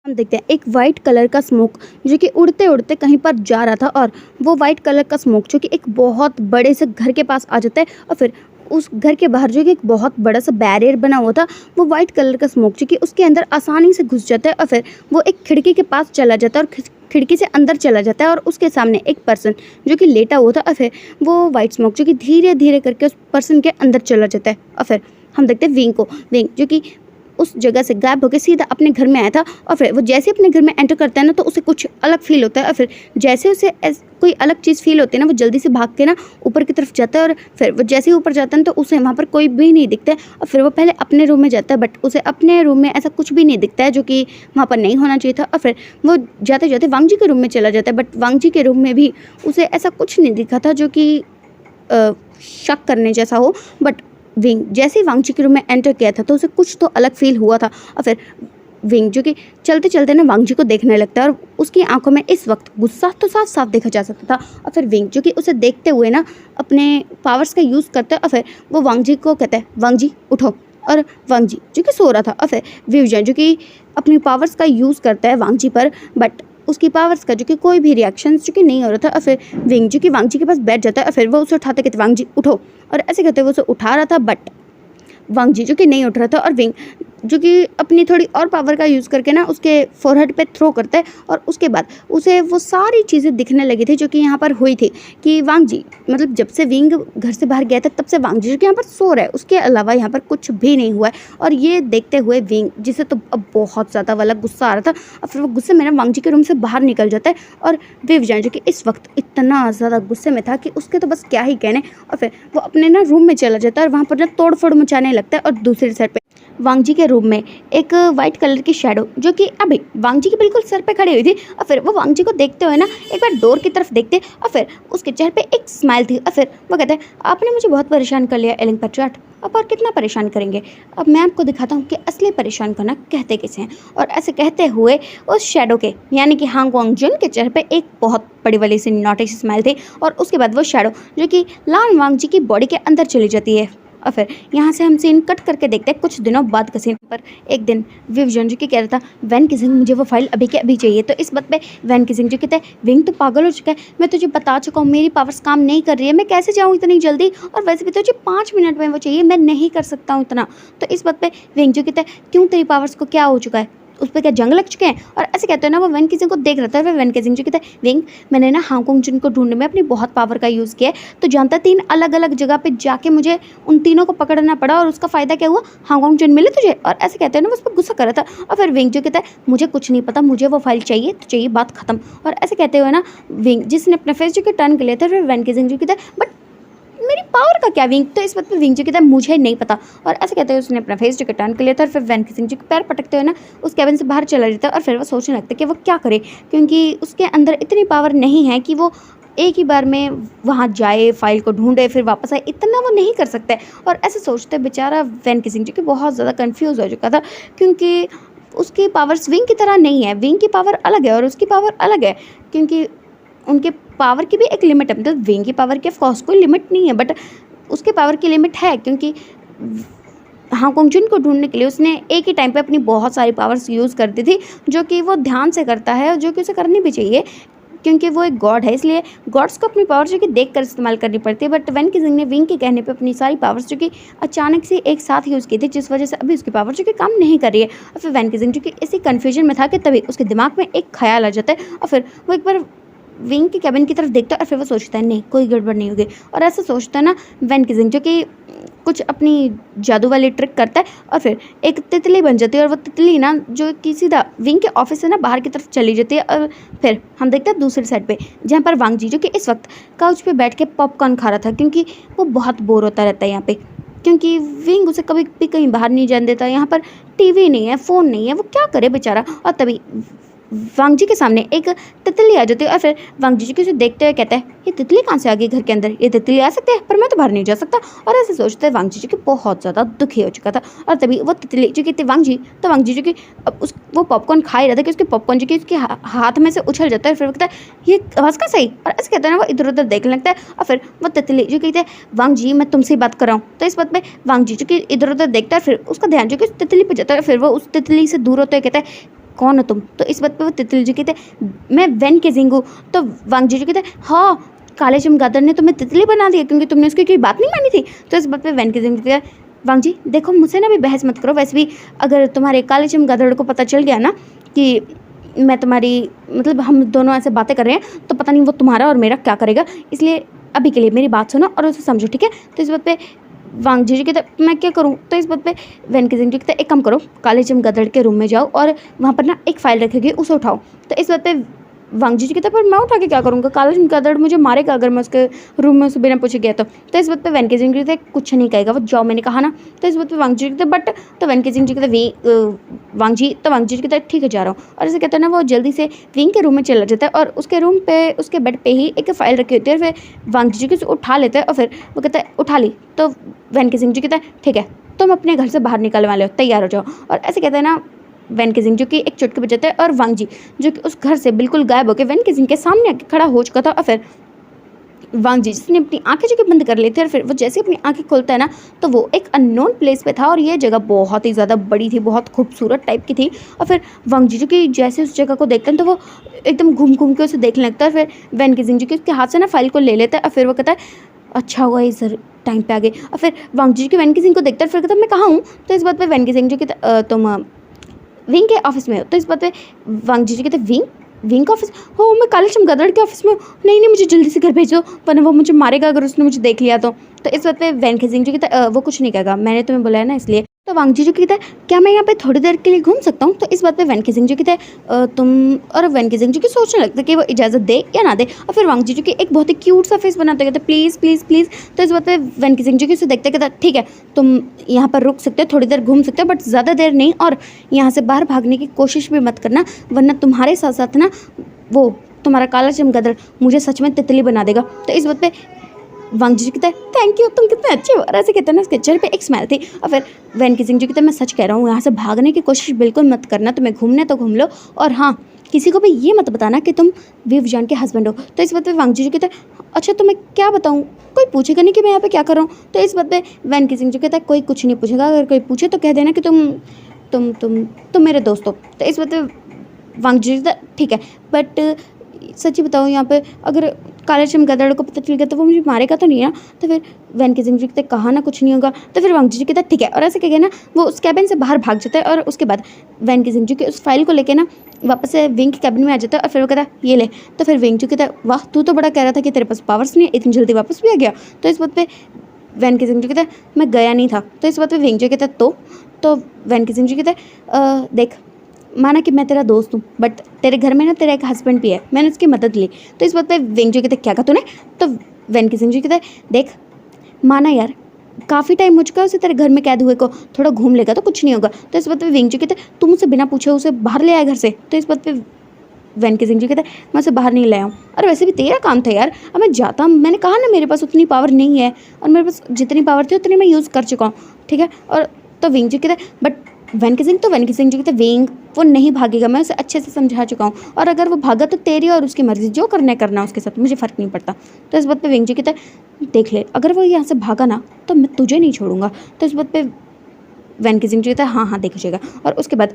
हम देखते हैं एक वाइट कलर का स्मोक जो कि उड़ते उड़ते कहीं पर जा रहा था, और वो वाइट कलर का स्मोक जो कि एक बहुत बड़े से घर के पास आ जाता है। और फिर उस घर के बाहर जो कि एक बहुत बड़ा सा बैरियर बना हुआ था, वो वाइट कलर का स्मोक जो कि उसके अंदर आसानी से घुस जाता है। और फिर वो एक खिड़की के पास चला जाता है और खिड़की से अंदर चला जाता है, और उसके सामने एक पर्सन जो कि लेटा हुआ था। और फिर वो वाइट स्मोक जो कि धीरे धीरे करके उस पर्सन के अंदर चला जाता है। और फिर हम देखते हैं विंग जो कि उस जगह से गायब होकर सीधा अपने घर में आया था। और फिर वो जैसे अपने घर में एंटर करता है ना, तो उसे कुछ अलग फील होता है। और फिर जैसे उसे कोई अलग चीज़ फील होती है ना, वो जल्दी से भाग के ना ऊपर की तरफ जाता है। और फिर वो जैसे ही ऊपर जाता है ना, तो उसे वहाँ पर कोई भी नहीं दिखता है। और फिर वो पहले अपने रूम में जाता है, बट उसे अपने रूम में ऐसा कुछ भी नहीं दिखता है जो कि वहाँ पर नहीं होना चाहिए था। और फिर वो जाते जाते वांग जी के रूम में चला जाता है, बट वांग जी के रूम में भी उसे ऐसा कुछ नहीं दिखा था जो कि शक करने जैसा हो। बट विंग जैसे ही वांग जी के रूम में एंटर किया था, तो उसे कुछ तो अलग फील हुआ था। और फिर विंग जो कि चलते चलते ना वांग जी को देखने लगता है, और उसकी आंखों में इस वक्त गुस्सा तो साफ साफ देखा जा सकता था। और फिर विंग जो कि उसे देखते हुए ना अपने पावर्स का यूज़ करता है। और फिर वो वांग जी को कहता है वांग जी उठो, और वांग जी जो कि सो रहा था। और फिर विवजन जो कि अपनी पावर्स का यूज़ करता है वांग जी पर, बट उसकी पावर्स का जो कि कोई भी रिएक्शन जो कि नहीं हो रहा था। और फिर विंग जो कि वांग जी के पास बैठ जाता है, और फिर वो उसे उठाते कहते वांग जी उठो, और ऐसे कहते वो उसे उठा रहा था, बट वांग जी जो कि नहीं उठ रहा था। और विंग जो कि अपनी थोड़ी और पावर का यूज़ करके ना उसके फोरहेड पे थ्रो करता है, और उसके बाद उसे वो सारी चीज़ें दिखने लगी थी जो कि यहाँ पर हुई थी कि वांग जी मतलब जब से विंग घर से बाहर गया था तब से वांग जी जो कि यहाँ पर सो रहा है, उसके अलावा यहाँ पर कुछ भी नहीं हुआ है। और ये देखते हुए विंग जिसे तो अब बहुत ज़्यादा वाला गुस्सा आ रहा था, और फिर वो गुस्से में ना वांग जी के रूम से बाहर निकल जाता है। और विवजान जो कि इस वक्त इतना ज़्यादा गुस्से में था कि उसके तो बस क्या ही कहने। और फिर वो अपने ना रूम में चला जाता है और वहाँ पर ना तोड़ फोड़ मचाने लगता है। और दूसरी साइड पे वांग जी के रूम में एक वाइट कलर की शैडो जो कि अभी वांग जी के बिल्कुल सर पे खड़ी हुई थी। और फिर वो वांग जी को देखते हुए ना एक बार डोर की तरफ देखते, और फिर उसके चेहरे पे एक स्माइल थी। और फिर वो कहते हैं आपने मुझे बहुत परेशान कर लिया एलिंग पेट्रियट, अब और कितना परेशान करेंगे, अब मैं आपको दिखाता हूँ कि असली परेशान करना कहते किसे हैं। और ऐसे कहते हुए उस शैडो के यानी कि हांग वांग जुन के चेहरे पे एक बहुत बड़ी वाली सी नोटिस स्माइल थी। और उसके बाद वो शैडो जो कि लान वांग जी की बॉडी के अंदर चली जाती है। और फिर यहाँ से हम सीन कट करके देखते हैं कुछ दिनों बाद का सीन पर। एक दिन विवजन जो कि कह रहा था वैन किसिंग मुझे वो फाइल अभी के अभी चाहिए, तो इस बात पे वैन किसिंग जो कहते हैं विंग तो पागल हो चुका है, मैं तुझे बता चुका हूँ मेरी पावर्स काम नहीं कर रही है, मैं कैसे जाऊँ इतनी जल्दी, और वैसे भी तुझे 5 मिनट में वो चाहिए, मैं नहीं कर सकता हूँ इतना। तो इस बात पर विंग जो कहता है क्यों तेरी पावर्स को क्या हो चुका है, उस पर क्या जंग लग चुके हैं। और ऐसे कहते हैं ना वो वैन किसिंग को देख रहा था। वह वैन किसिंग जो कहता है विंग मैंने ना हांगकांग जिन को ढूंढने में अपनी बहुत पावर का यूज़ किया है, तो जानता 3 अलग अलग जगह पे जाके मुझे उन तीनों को पकड़ना पड़ा, और उसका फ़ायदा क्या हुआ, हांगकांग जिन मिले तुझे। और ऐसे कहते हैं ना वो उस पर गुस्सा कर रहा था। और फिर विंग जो कहता है मुझे कुछ नहीं पता, मुझे वो फाइल चाहिए तो चाहिए, बात खत्म। और ऐसे कहते हुए ना विंग जिसने अपने फेस जो कि टर्न कर लिया था, फिर वैन किसिंग जो कहता है बट मेरी पावर का क्या विंग, तो इस बात पे विंग जो कहता है मुझे नहीं पता। और ऐसे कहते हुए उसने अपना फेस जो टर्न कर लिया था, और फिर वैन किसिंग जो पैर पटकते हुए ना उस कैबिन से बाहर चला जाता है। और फिर वो सोचने लगता है कि वो क्या करे, क्योंकि उसके अंदर इतनी पावर नहीं है कि वो एक ही बार में वहाँ जाए, फाइल को ढूंढे, फिर वापस आए, इतना वो नहीं कर सकता है। और ऐसे सोचते बेचारा वैन किसिंग जो कि बहुत ज़्यादा कन्फ्यूज़ हो चुका था, क्योंकि उसकी पावर्स विंग की तरह नहीं है, विंग की पावर अलग है और उसकी पावर अलग है, क्योंकि उनके पावर की भी एक लिमिट है। मतलब विंग की पावर की ऑफकोर्स कोई लिमिट नहीं है, बट उसके पावर की लिमिट है, क्योंकि हांगकांग जिन को ढूंढने के लिए उसने एक ही टाइम पे अपनी बहुत सारी पावर्स यूज़ कर दी थी, जो कि वो ध्यान से करता है और जो कि उसे करनी भी चाहिए, क्योंकि वो एक गॉड है, इसलिए गॉड्स को अपनी पावर जो कि देख कर इस्तेमाल करनी पड़ती है। बट वैन किसिंग ने विंग के कहने पे अपनी सारी पावर्स जो कि अचानक से एक साथ यूज़ की थी, जिस वजह से अभी उसकी पावर जो कि काम नहीं कर रही है। और फिर वैन किसिंग जो कि इसी कन्फ्यूजन में था कि तभी उसके दिमाग में एक ख्याल आ जाता है, और फिर वो एक बार विंग के कैबिन की तरफ देखता है, और फिर वो सोचता है नहीं कोई गड़बड़ नहीं होगी। और ऐसा सोचता है ना वैन किसिंग जो कि कुछ अपनी जादू वाली ट्रिक करता है, और फिर एक तितली बन जाती है, और वो तितली ना जो कि सीधा विंग के ऑफिस से ना बाहर की तरफ चली जाती है। और फिर हम देखते हैं दूसरी साइड पे, जहाँ पर वांग जी जो कि इस वक्त काउच पे बैठ के पॉपकॉर्न खा रहा था, क्योंकि वो बहुत बोर होता रहता है यहाँ पे, क्योंकि विंग उसे कभी भी कहीं बाहर नहीं जाने देता। यहाँ पर टीवी नहीं है, फ़ोन नहीं है, वो क्या करे बेचारा। और तभी वांग जी के सामने एक तितली आ जाती है और फिर वांग जी उसे देखते हुए कहता है, ये तितली कहाँ से आ गई घर के अंदर, ये तितली आ सकते हैं पर मैं तो बाहर नहीं जा सकता। और ऐसे सोचते वांग जी की बहुत ज़्यादा दुखी हो चुका था। और तभी वो तितली जो कि थी वांग जी, तो वांग जी की उस वो पॉपकॉर्न खा ही रहा था कि उसके पॉपकॉर्न जो कि उसके हाथ में से उछल जाता है। फिर वो कहता है ये आवाज़ का सही, और ऐसे कहते हैं ना वो इधर उधर देखने लगता है। और फिर वो तितली जो कहते हैं वांग जी मैं तुमसे ही बात कर रहा हूँ। तो इस बात पे वांग जी जो कि इधर उधर देखता है, फिर उसका ध्यान जो कि उस तितली पर जाता है। फिर वो उस तितली से दूर होते हुए कहता है कौन हो तुम। तो इस बात पे वो तितली जी कहते मैं वैन के जिंग हूँ। तो वांग जी कहते हाँ काले चमगादड़ ने तुम्हें तितली बना दिया क्योंकि तुमने उसकी कोई बात नहीं मानी थी। तो इस बात पे वैन के जिंग कहते वांग जी देखो मुझसे ना भी बहस मत करो, वैसे भी अगर तुम्हारे काले चमगादड़ को पता चल गया ना कि मैं तुम्हारी मतलब हम दोनों ऐसे बातें कर रहे हैं तो पता नहीं वो तुम्हारा और मेरा क्या करेगा, इसलिए अभी के लिए मेरी बात सुनो और उसे समझो, ठीक है। तो इस बात पे वांग जी कहते मैं क्या करूँ। तो इस बात पे वैन के जिंग कहते एक काम करो, काले चमगादड़ के रूम में जाओ और वहाँ पर ना एक फ़ाइल रखेगी उसे उठाओ। तो इस बात पे वांग जी कहते पर मैं उठा के क्या करूँगा, काला चमगादड़ मुझे मारेगा अगर मैं उसके रूम में उसे बिना पूछे गया तो इस बात पे वैन के जिंग कहते कुछ नहीं कहेगा वो, जाओ मैंने कहा ना। तो इस बात पे वांग जी कहते बट, तो वैन के जिंग कहते वांग जी, तो वांग जी कहते ठीक है जा रहा हूँ। और ऐसे कहते हैं ना वो जल्दी से विंग के रूम में चला जाता है और उसके रूम पे उसके बेड पे ही एक फ़ाइल रखी होती है। फिर वांग जी उसे उठा लेते हैं और फिर वो कहता है उठा ली। तो वैन के जिंग कहता है ठीक है तुम अपने घर से बाहर निकलने वाले हो, तैयार हो जाओ। और ऐसे कहते हैं ना वैन के जिंग जो कि एक चुटकी बजाते हैं और वांग जी जो कि उस घर से बिल्कुल गायब होकर वैन के जिंग के सामने आके खड़ा हो चुका था। और फिर वांग जी जिसने अपनी आंखें जो कि बंद कर ली थी और फिर वो जैसे अपनी आंखें खोलता है ना तो वो एक अननोन प्लेस पे था और ये जगह बहुत ही ज़्यादा बड़ी थी, बहुत खूबसूरत टाइप की थी। और फिर वांग जी जो कि जैसे उस जगह को देखते हैं तो वो एकदम घूम घूम के उसे देखने लगता है। और फिर वैन के जिंग जो कि उसके हाथ से ना फाइल को ले लेता है और फिर वो कहता है अच्छा हुआ इस टाइम पे आ गए। और फिर वांग जी के वैन के जिंग को देखता है, फिर कहता है मैं कहाँ हूँ। तो इस बात पे वैन के जिंग जो कि तुम विंग के ऑफिस में हो। तो इस बात पे वांग जी कहते विंग विंग का ऑफिस हो, मैं काले चमगादड़ के ऑफिस में हूँ, नहीं मुझे जल्दी से घर भेजो वरना वो मुझे मारेगा अगर उसने मुझे देख लिया तो इस बात पे वैन के जिंग जो कहता वो कुछ नहीं कहेगा, मैंने तुम्हें बुलाया ना इसलिए। तो वांग जी जो कहता है क्या मैं यहाँ पे थोड़ी देर के लिए घूम सकता हूँ। तो इस बात पे वैन के जिंग जो कहता है तुम, और वैन के जिंग जो कि सोचने लगता है कि वो इजाज़त दे या ना दे। और फिर वांग जी जो कि एक बहुत ही क्यूट सा फेस बनाते कहते प्लीज़ प्लीज़ प्लीज़। तो इस बात पे वैन के जिंग जो कि उसे देखते कहता ठीक है तुम यहाँ पर रुक सकते हो, थोड़ी देर घूम सकते हो बट ज़्यादा देर नहीं, और यहाँ से बाहर भागने की कोशिश भी मत करना वरना तुम्हारे साथ साथ ना वो तुम्हारा काला चमगादड़ मुझे सच में तितली बना देगा। तो इस बात पे वांग जी कहता है थैंक यू तुम कितने अच्छे हो। और ऐसे कहते हैं ना उसके चेहरे पे एक स्माइल थी। और फिर वैन के जिंग जी कहता है मैं सच कह रहा हूँ यहाँ से भागने की कोशिश बिल्कुल मत करना, तुम्हें घूमने तो घूम लो और हाँ किसी को भी ये मत बताना कि तुम विव जान के हस्बैंड हो। तो इस बात पे वांग जी कहता है अच्छा तो मैं क्या बताऊँ, कोई पूछेगा नहीं कि मैं यहाँ पे क्या कर रहा हूँ। तो इस बात पे वैन के जिंग जी कहता है कोई कुछ नहीं पूछेगा, अगर कोई पूछे तो कह देना कि तुम मेरे दोस्त हो। तो इस बात पे वांग जी कहता ठीक है बट सच्ची बताओ यहाँ पे अगर काले चमगादड़ को पता चल गया तो वो मुझे मारेगा तो नहीं ना। तो फिर वैन के जिंग जी कहते कहा ना कुछ नहीं होगा। तो फिर वांग जी कहता ठीक है, और ऐसे कह ना वो उस कैबिन से बाहर भाग जाता है और उसके बाद वैन के जिंग जी के उस फाइल को लेके ना वापस से विंग के कैबिन में आ जाता है। और फिर वो कहता ये ले। तो फिर विंग जी कहता वाह तू तो बड़ा कह रहा था कि तेरे पास पावर्स नहीं है, इतनी जल्दी वापस भी आ गया। तो इस बात पे वैन के जिंग जी कहता मैं गया नहीं था। तो इस बात पे विंग जी कहता तो वैन के जिंग जी कहता देख माना कि मैं तेरा दोस्त हूँ बट तेरे घर में ना तेरा एक हस्बैंड भी है, मैंने उसकी मदद ली। तो इस बात पे विंग जी कहते क्या कहा तूने। तो वैन के जिंग जी कहते देख माना यार काफ़ी टाइम हो चुका है उसे तेरे घर में कैद हुए को, थोड़ा घूम लेगा तो कुछ नहीं होगा। तो इस बात पे विंग जी कहते तुम उसे बिना पूछे उसे बाहर ले आए घर से। तो इस बात पे वैन के जिंग जी कहते मैं उसे बाहर नहीं लाया हूँ, और वैसे भी तेरा काम था यार, अब मैं जाता हूँ, मैंने कहा ना मेरे पास उतनी पावर नहीं है और मेरे पास जितनी पावर थी उतनी मैं यूज़ कर चुका हूँ, ठीक है। और तो विंग जी कहते बट वैन के जिंग जी कहते विंग वो नहीं भागेगा, मैं उसे अच्छे से समझा चुका हूँ, और अगर वो भागा तो तेरी और उसकी मर्जी, जो करना उसके साथ, मुझे फ़र्क नहीं पड़ता। तो इस बात पे विंग जी कहता है देख ले अगर वो यहाँ से भागा ना तो मैं तुझे नहीं छोड़ूंगा। तो इस बात पे वैन के जिंग जी कहता है हाँ देखिएगा। और उसके बाद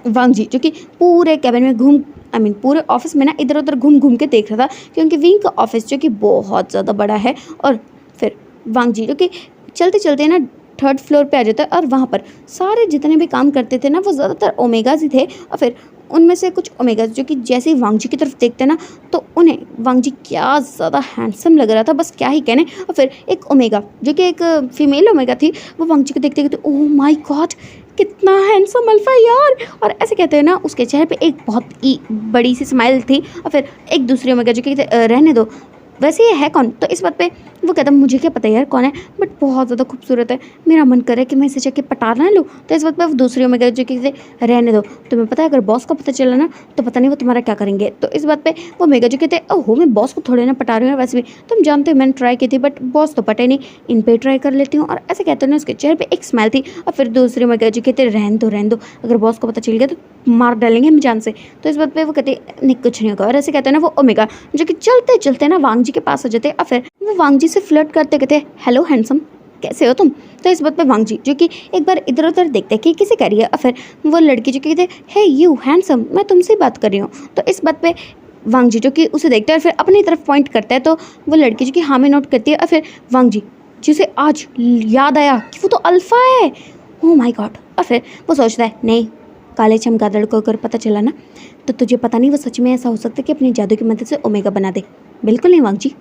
वांग जी जो कि पूरे कैबिन में पूरे ऑफिस में ना इधर उधर घूम घूम के देख रहा था क्योंकि विंग का ऑफिस जो कि बहुत ज़्यादा बड़ा है। और फिर वांग जी जो कि चलते चलते ना 3rd फ्लोर पे आ जाता है और वहाँ पर सारे जितने भी काम करते थे ना वो ज़्यादातर ओमेगाज ही थे। और फिर उनमें से कुछ ओमेगाज जो कि जैसे ही वांग जी की तरफ देखते ना तो उन्हें वांग जी क्या ज़्यादा हैंडसम लग रहा था, बस क्या ही कहने। और फिर एक ओमेगा जो कि एक फीमेल ओमेगा थी वो वांग जी को देखते कहते ओह माय गॉड कितना हैंडसम अल्फा यार। और ऐसे कहते हैं ना उसके चेहरे पे एक बहुत ही बड़ी सी स्माइल थी। और फिर एक दूसरे ओमेगा जो कि रहने दो वैसे ये है कौन? तो इस बात पे वो कहता है मुझे क्या पता यार कौन है, बट बहुत ज़्यादा खूबसूरत है, मेरा मन करे कि मैं इसे जाके पटा ना लूँ। तो इस बात पे वो दूसरी ओमेगा जो कि रहने दो, तुम्हें पता है अगर बॉस को पता चला ना तो पता नहीं वो तुम्हारा क्या करेंगे। तो इस बात पे वो ओमेगा जो कहते हैं ओहो मैं बॉस को थोड़े ना पटा रही हूँ, वैसे भी तुम जानते हो मैंने ट्राई की थी बट बॉस तो पटे नहीं, इन पे ट्राई कर लेती हूँ। और ऐसे कहते हैं ना उसके चेहरे पे एक स्माइल थी। और फिर दूसरी ओमेगा जो कहते रहने दो, अगर बॉस को पता चल गया तो मार डालेंगे हम जान से। तो इस बात पे वो कहते नहीं कुछ नहीं होगा। और ऐसे कहते हैं ना वो ओमेगा जो कि चलते चलते ना वांग जी के पास आ जाते हैं और फिर वो वांग जी से फ्लर्ट करते कहते हेलो हैंडसम कैसे हो तुम। तो इस बात पे वांग जी जो कि एक बार इधर उधर देखते हैं कि किसे कह रही है और फिर वो लड़की जो कहते हे यू हैंडसम मैं तुमसे बात कर रही हूँ। तो इस बात पे वांग जी जो कि उसे देखता है और फिर अपनी तरफ पॉइंट करता है। तो वो लड़की जो कि हाँ में नोट करती है और फिर वांग जी जिसे आज याद आया कि वो तो अल्फा है, ओह माय गॉड। और फिर वो सोचता है नहीं काले चमगादड़ को अगर पता चला ना तो तुझे पता नहीं वो सच में ऐसा हो सकता है कि अपनी जादू की मदद से ओमेगा बना दे। बिल्कुल नहीं वांग जी,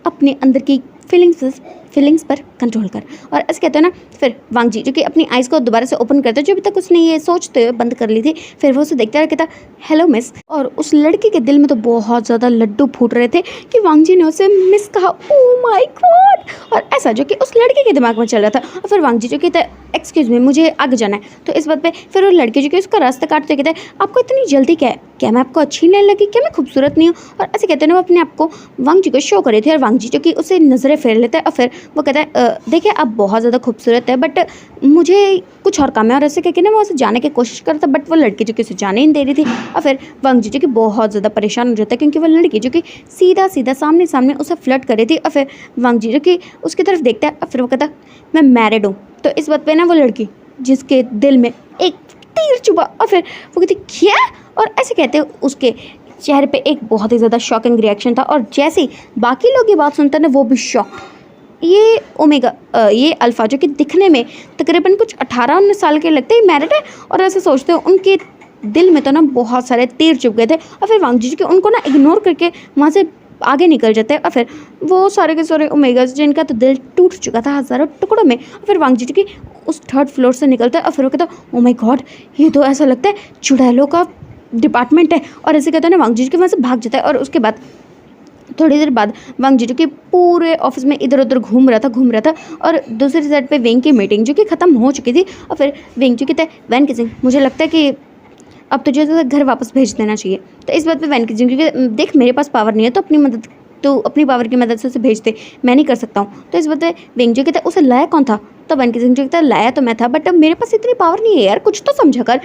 अपने अंदर की फीलिंग्स पर कंट्रोल कर। और ऐसे कहते हैं ना फिर वांग जी जो कि अपनी आइज़ को दोबारा से ओपन करते हैं जो अभी तक उसने ये सोचते हुए बंद कर ली थी। फिर वो उसे देखता रहा कहता हेलो मिस। और उस लड़की के दिल में तो बहुत ज़्यादा लड्डू फूट रहे थे कि वांग जी ने उसे मिस कहा, ओह माय गॉड। और ऐसा जो कि उस लड़के के दिमाग में चल रहा था। और फिर वांग जी जो कहता है एक्सक्यूज़ मी मुझे आगे जाना है। तो इस बात पे फिर वो लड़के जो कि उसका रास्ता काटते कहते हैं आपको इतनी जल्दी क्या है, क्या मैं आपको अच्छी नहीं लगी, क्या मैं खूबसूरत नहीं हूँ। और ऐसे कहते हैं ना वो अपने आप को वांग जी को शो कर रहे थे। और वांग जी जो कि उसे नज़रें फेर लेता है और फिर वो कहता है देखिए आप बहुत ज़्यादा खूबसूरत है बट मुझे कुछ और काम है। और ऐसे कहके ना वो उसे जाने की कोशिश करता बट वो लड़की जो कि उसे जाने नहीं दे रही थी। और फिर वांग जी जो कि बहुत ज़्यादा परेशान हो जाता है क्योंकि वो लड़की जो कि सीधा सीधा सामने सामने उसे फ्लर्ट कर रही थी। और फिर वांग जी जो कि उसकी तरफ देखता है और फिर वो कहता मैं मैरिड हूँ। तो इस बात पे ना वो लड़की जिसके दिल में एक तीर चुभा और फिर वो कहती क्या। और ऐसे कहते उसके चेहरे पे एक बहुत ही ज़्यादा शॉकिंग रिएक्शन था। और जैसे ही बाकी लोग ये बात सुनते हैं ना वो भी शॉक। ये ओमेगा ये अल्फ़ा जो कि दिखने में तकरीबन कुछ 18-19 साल के लगते हैं मैरिड है। और ऐसे सोचते हो उनके दिल में तो ना बहुत सारे तीर चुभ गए थे। और फिर वांग जी के उनको ना इग्नोर करके वहाँ से आगे निकल जाते हैं। और फिर वो सारे के सारे ओमेगास जिनका तो दिल टूट चुका था हज़ारों टुकड़ों में। और फिर वांग जी की उस 3rd फ्लोर से निकलता है और फिर वो कहता है ओ माय गॉड ये तो ऐसा लगता है चुड़ैलों का डिपार्टमेंट है। और ऐसे कहते हैं ना वांग जी के वहाँ से भाग जाता है। और उसके बाद थोड़ी देर बाद वांग जी जो कि पूरे ऑफिस में इधर उधर घूम रहा था। और दूसरी साइड पे वेंग की मीटिंग जो कि ख़त्म हो चुकी थी। और फिर वेंग जो कहते हैं वैन किसिंग मुझे लगता है कि अब तुझे तो घर वापस भेज देना चाहिए। तो इस बात पे वैन किसिंग क्योंकि देख मेरे पास पावर नहीं है तो अपनी पावर की मदद से उसे भेज दे, मैं नहीं कर सकता हूँ। तो इस बात पे वेंग जो कहता है उसे लाया कौन था। तो वैन किसिंग जो कहता है लाया तो मैं था बट अब मेरे पास इतनी पावर नहीं है यार, कुछ तो समझा कर।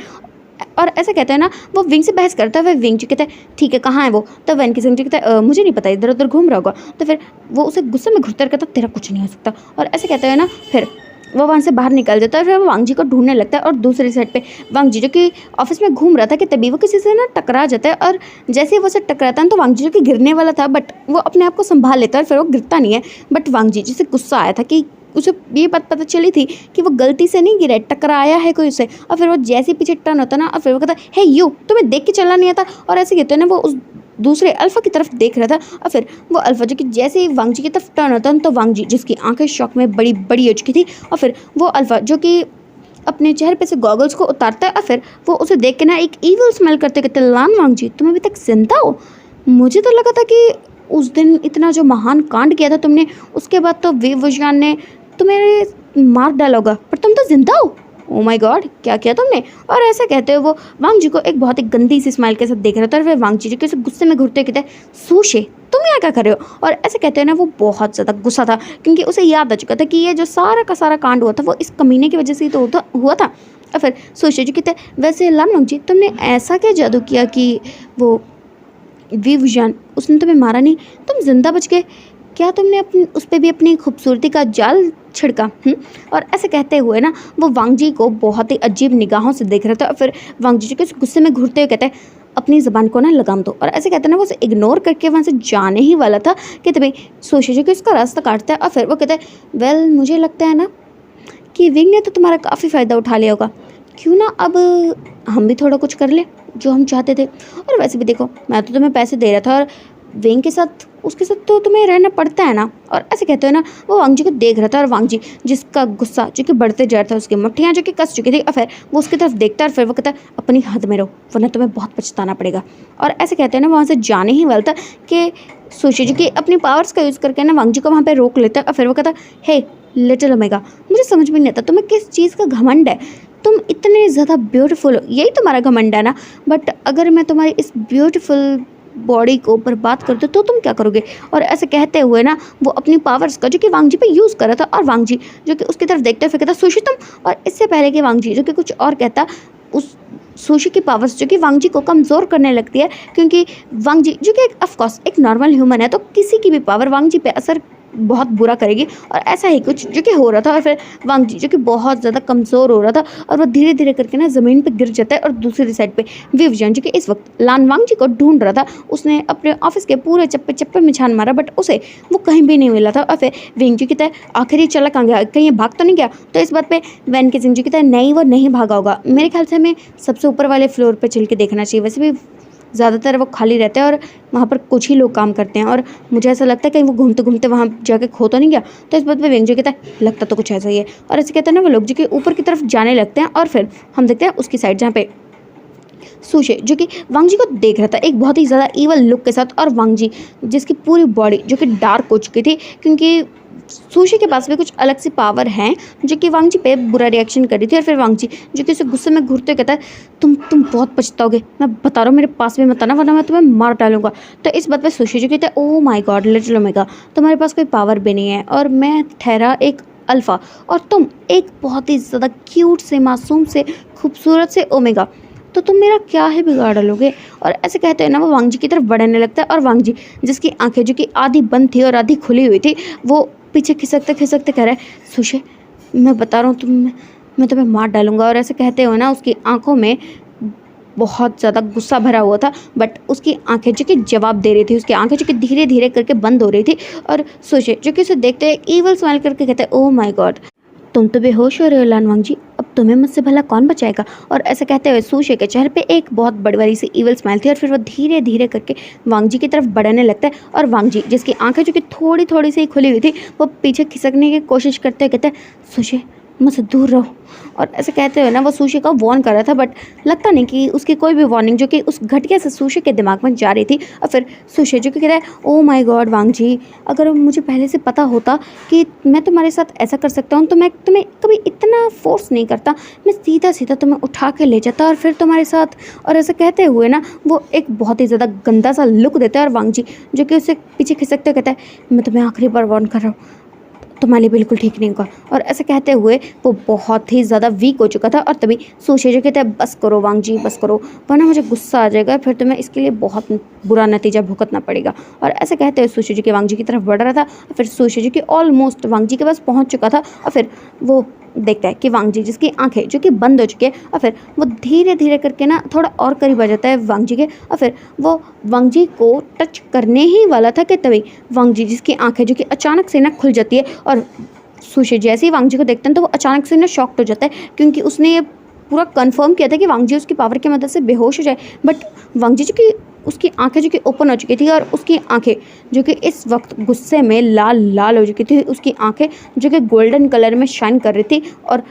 और ऐसा कहते हैं ना वो विंग से बहस करता है। फिर विंग जी कहता है ठीक है कहाँ है वो। तो वैन किसिंग जी कहता है मुझे नहीं पता, इधर उधर घूम रहा होगा। तो फिर वो उसे गुस्से में घुरता कहता तेरा कुछ नहीं हो सकता। और ऐसे कहते हैं ना फिर वो वहाँ से बाहर निकल जाता है। फिर वो वांग जी को ढूंढने लगता है। और दूसरी साइड पे वांग जी जो कि ऑफिस में घूम रहा था कि तभी वो किसी से ना टकरा जाता है। और जैसे ही वो से टकराता है तो वांग जी जो कि गिरने वाला था बट वो अपने आप को संभाल लेता है और फिर वो गिरता नहीं है। बट वांग जी जिसे गुस्सा आया था कि उसे ये बात पता चली थी कि वो गलती से नहीं गिरा है, टकराया है कोई उसे। और फिर वो जैसे पीछे टर्न होता ना और फिर वो कहता हे यू तुम्हें देख के चलना नहीं आता। और ऐसे कहते हैं ना वो उस दूसरे अल्फ़ा की तरफ देख रहा था। और फिर वो अल्फ़ा जो कि जैसे ही वांग जी की तरफ टर्न होता तो वांग जी जिसकी आंखें शॉक में बड़ी बड़ी हो चुकी थी। और फिर वो अल्फ़ा जो कि अपने चेहरे पे से गॉगल्स को उतारता है और फिर वो उसे देख के ना एक ईविल स्मेल करते कहते लान वांग जी तुम अभी तक जिंदा हो। मुझे तो लगा था कि उस दिन इतना जो महान कांड किया था तुमने उसके बाद तो वेव विज्ञान ने तुम्हें मार डाला होगा पर तुम तो जिंदा हो। ओ माय गॉड क्या किया तुमने। और ऐसा कहते हुए वो वांग जी को एक बहुत ही गंदी सी स्माइल के साथ देख रहा था। और फिर वांग जी के उसे गुस्से में घुरते कहते हैं सूशे तुम यहाँ क्या कर रहे हो। और ऐसे कहते हैं ना वो बहुत ज़्यादा गुस्सा था क्योंकि उसे याद आ चुका था कि ये जो सारा का सारा कांड हुआ था वो इस कमीने की वजह से ही तो हुआ था। और फिर सूशे जी कहते हैं वैसे लान वांग जी तुमने ऐसा क्या जादू किया कि वो विवजान उसने तुम्हें मारा नहीं, तुम जिंदा बच गए। क्या तुमने अपनी उस पर भी अपनी खूबसूरती का जाल छिड़का। और ऐसे कहते हुए ना वो वांग जी को बहुत ही अजीब निगाहों से देख रहा था। और फिर वांग जी के गुस्से में घूरते हुए कहते हैं अपनी ज़बान को ना लगाम दो। और ऐसे कहते हैं ना वो उसे इग्नोर करके वहाँ से जाने ही वाला था कि तभी सोचे जो कि उसका रास्ता काटता है। और फिर वो कहते हैं वेल मुझे लगता है ना कि विंग ने तो तुम्हारा काफ़ी फ़ायदा उठा लिया होगा, क्यों ना अब हम भी थोड़ा कुछ कर ले जो हम चाहते थे। और वैसे भी देखो मैं तो तुम्हें पैसे दे रहा था और विंग के साथ उसके साथ तो तुम्हें रहना पड़ता है ना। और ऐसे कहते हैं ना वो वांग जी को देख रहा था। और वांग जी जिसका गुस्सा जो कि बढ़ते जा रहा था उसकी मुट्ठियाँ जो कि कस चुकी थी। और फिर वो उसकी तरफ देखता है और फिर वो कहता है अपनी हद में रहो वरना तुम्हें बहुत पछताना पड़ेगा। और ऐसे कहते हैं ना वहाँ से जाने ही वाला था कि सोशी जो कि अपनी पावर्स का यूज़ करके ना वांग जी को वहाँ पे रोक लेता है और फिर वो कहता है, हे लिटिल ओमेगा, मुझे समझ में नहीं आता तुम्हें किस चीज़ का घमंड है। तुम इतने ज़्यादा ब्यूटीफुल हो, यही तुम्हारा घमंड है ना। बट अगर मैं तुम्हारी इस ब्यूटीफुल बॉडी को बर्बाद कर दूँ तो तुम क्या करोगे। और ऐसे कहते हुए ना वो अपनी पावर्स का जो कि वांग जी पे यूज़ कर रहा था, और वांग जी जो कि उसकी तरफ देखते हुए कहता, सुशी तुम। और इससे पहले कि वांग जी जो कि कुछ और कहता, उस सुशी की पावर्स जो कि वांग जी को कमज़ोर करने लगती है, क्योंकि वांग जी जो कि ऑफकोर्स एक नॉर्मल ह्यूमन है, तो किसी की भी पावर वांग जी पे असर बहुत बुरा करेगी। और ऐसा ही कुछ जो कि हो रहा था, और फिर वांग जी जो कि बहुत ज़्यादा कमज़ोर हो रहा था और वो धीरे धीरे करके ना ज़मीन पे गिर जाता है। और दूसरी साइड पे विवजन जो कि इस वक्त लान वांग जी को ढूंढ रहा था, उसने अपने ऑफिस के पूरे चप्पे चप्पे में छान मारा, बट उसे वो कहीं भी नहीं मिला था। और फिर वेंग जी की तरह आखिर ये चला कहाँ गया, कहीं ये भाग तो नहीं गया। तो इस बात पे वैन के सिंह जी की तरह नहीं, वो नहीं भागा होगा। मेरे ख्याल से हमें सबसे ऊपर वाले फ्लोर पर चल के देखना चाहिए। वैसे भी ज़्यादातर वो खाली रहते हैं और वहाँ पर कुछ ही लोग काम करते हैं, और मुझे ऐसा लगता है कहीं वो घूमते घूमते वहाँ जाके खो तो नहीं गया। तो इस बात पे वेंग जो कहता है, लगता तो कुछ ऐसा ही है। और ऐसे कहते हैं ना वो लोग जो कि ऊपर की तरफ जाने लगते हैं, और फिर हम देखते हैं उसकी साइड जहाँ पे सुशे जो कि वांग जी को देख रहा था एक बहुत ही ज़्यादा ईवल लुक के साथ, और वांग जी जिसकी पूरी बॉडी जो कि डार्क हो चुकी थी, क्योंकि सुशी के पास भी कुछ अलग सी पावर हैं जो कि वांग जी पे बुरा रिएक्शन कर रही थी। और फिर वांग जी जो कि उसे गुस्से में घूरते कहता है, तुम बहुत पछताओगे, मैं बता रहा हूँ, मेरे पास भी मत आना वरना मैं तुम्हें मार डालूंगा। तो इस बात पे सुशी जो कहता है, oh my God little omega, तुम्हारे पास कोई पावर भी नहीं है और मैं ठहरा एक अल्फ़ा, और तुम एक बहुत ही ज़्यादा क्यूट से, मासूम से, खूबसूरत से ओमेगा, तो तुम मेरा क्या है बिगाड़ डालोगे। और ऐसे कहते हैं ना वो वांग जी की तरफ बढ़ने लगता है, और वांग जी जिसकी आंखें जो कि आधी बंद थी और आधी खुली हुई थी, वो पीछे खिसकते खिसकते कह रहा है, सुशे मैं बता रहा हूँ मैं तुम्हें मार डालूंगा। और ऐसे कहते हुए ना उसकी आंखों में बहुत ज़्यादा गुस्सा भरा हुआ था, बट उसकी आंखें जो कि जवाब दे रही थी, उसकी आंखें जो कि धीरे धीरे करके बंद हो रही थी। और सुशे जो कि उसे देखते ईवल स्माइल करके कहते हैं, ओह माय गॉड, तुम तो बेहोश हो रहे हो लान वांग जी, अब तुम्हें मुझसे भला कौन बचाएगा। और ऐसा कहते हुए सुशे के चेहरे पे एक बहुत बड़ी बड़ी सी ईवल स्माइल थी, और फिर वो धीरे धीरे करके वांग जी की तरफ बढ़ने लगता है। और वांग जी जिसकी आंखें जो कि थोड़ी थोड़ी सी खुली हुई थी, वो पीछे खिसकने की कोशिश करते हुए कहते हैं, सुशे मुझसे दूर रहो। और ऐसे कहते हुए ना वो सुशे का वार्न कर रहा था, बट लगता नहीं कि उसकी कोई भी वार्निंग जो कि उस घटिया से सुशे के दिमाग में जा रही थी। और फिर सुशे जो कि कह रहा है, ओ माय गॉड वांग जी, अगर मुझे पहले से पता होता कि मैं तुम्हारे साथ ऐसा कर सकता हूँ तो मैं तुम्हें कभी इतना फोर्स नहीं करता, मैं सीधा सीधा तुम्हें उठा के ले जाता और फिर तुम्हारे साथ। और ऐसा कहते हुए ना वो एक बहुत ही ज़्यादा गंदा सा लुक देता है, और वांग जी जो कि उससे पीछे खिसकते कहता है, मैं तुम्हें आखिरी बार वार्न कर रहा हूँ, तुम्हारे लिए बिल्कुल ठीक नहीं होगा। और ऐसे कहते हुए वो बहुत ही ज़्यादा वीक हो चुका था, और तभी सुशे जो कहते हैं, बस करो वांग जी बस करो, वरना मुझे गुस्सा आ जाएगा, फिर तुम्हें इसके लिए बहुत बुरा नतीजा भुगतना पड़ेगा। और ऐसे कहते हुए सुशे जो कि वांग जी की तरफ बढ़ रहा था, और फिर सुशे जो कि ऑलमोस्ट वांग जी के पास पहुँच चुका था, और फिर वो देखता है कि वांग जी जिसकी आंखें जो कि बंद हो चुकी है, और फिर वो धीरे धीरे करके ना थोड़ा और करीब आ जाता है वांग जी के, और फिर वो वांग जी को टच करने ही वाला था कि तभी वांग जी जिसकी आंखें जो कि अचानक से ना खुल जाती है। और सुशे जैसे ही वांग जी को देखते हैं तो वो अचानक से ना शॉक्ड हो जाता है, क्योंकि उसने ये पूरा कंफर्म किया था कि वांग जी उसकी पावर की मदद से बेहोश हो जाए, बट वांग जी जो कि उसकी आंखें जो कि ओपन हो चुकी थी, और उसकी आंखें जो कि इस वक्त गुस्से में लाल लाल हो चुकी थी, उसकी आंखें जो कि गोल्डन कलर में शाइन कर रही थी। और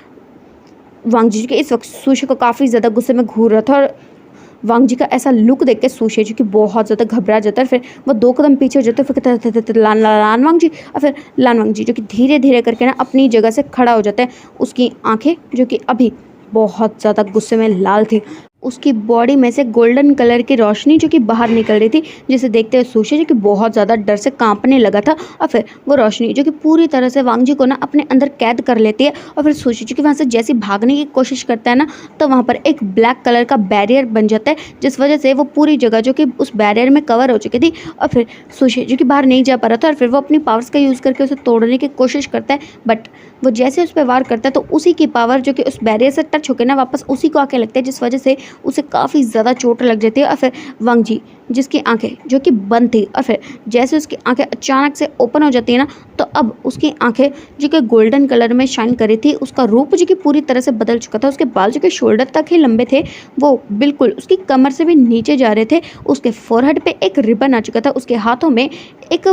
वांग जी के इस वक्त सुशे को काफ़ी ज़्यादा गुस्से में घूर रहा था, और वांग जी का ऐसा लुक देख के सुशे जो कि बहुत ज़्यादा घबरा जाता है, फिर वो 2 कदम पीछे हो जाता है, फिर कहता है लान वांग जी। और फिर लान वांग जी जो कि धीरे धीरे करके ना अपनी जगह से खड़ा हो जाता है, उसकी आंखें जो कि अभी बहुत ज़्यादा गुस्से में लाल थी, उसकी बॉडी में से गोल्डन कलर की रोशनी जो कि बाहर निकल रही थी, जिसे देखते हुए सुशे जो कि बहुत ज़्यादा डर से कांपने लगा था। और फिर वो रोशनी जो कि पूरी तरह से वांग जी को ना अपने अंदर कैद कर लेती है, और फिर सुशे जो कि वहाँ से जैसे भागने की कोशिश करता है ना, तो वहाँ पर एक ब्लैक कलर का बैरियर बन जाता है, जिस वजह से वो पूरी जगह जो कि उस बैरियर में कवर हो चुकी थी। और फिर सुशे जो कि बाहर नहीं जा पा रहा था, और फिर वो अपनी पावर्स का यूज़ करके उसे तोड़ने की कोशिश करता है, बट वो जैसे उस पर वार करता है तो उसी की पावर जो कि उस बैरियर से टच होकर ना वापस उसी को आके लगता है, जिस वजह से उसे काफ़ी ज़्यादा चोट लग जाती है। और फिर वांग जी जिसकी आंखें जो कि बंद थी, और फिर जैसे उसकी आंखें अचानक से ओपन हो जाती है ना, तो अब उसकी आंखें जो कि गोल्डन कलर में शाइन कर रही थी, उसका रूप जो कि पूरी तरह से बदल चुका था, उसके बाल जो कि शोल्डर तक ही लंबे थे, वो बिल्कुल उसकी कमर से भी नीचे जा रहे थे, उसके फोरहेड पे एक रिबन आ चुका था, उसके हाथों में एक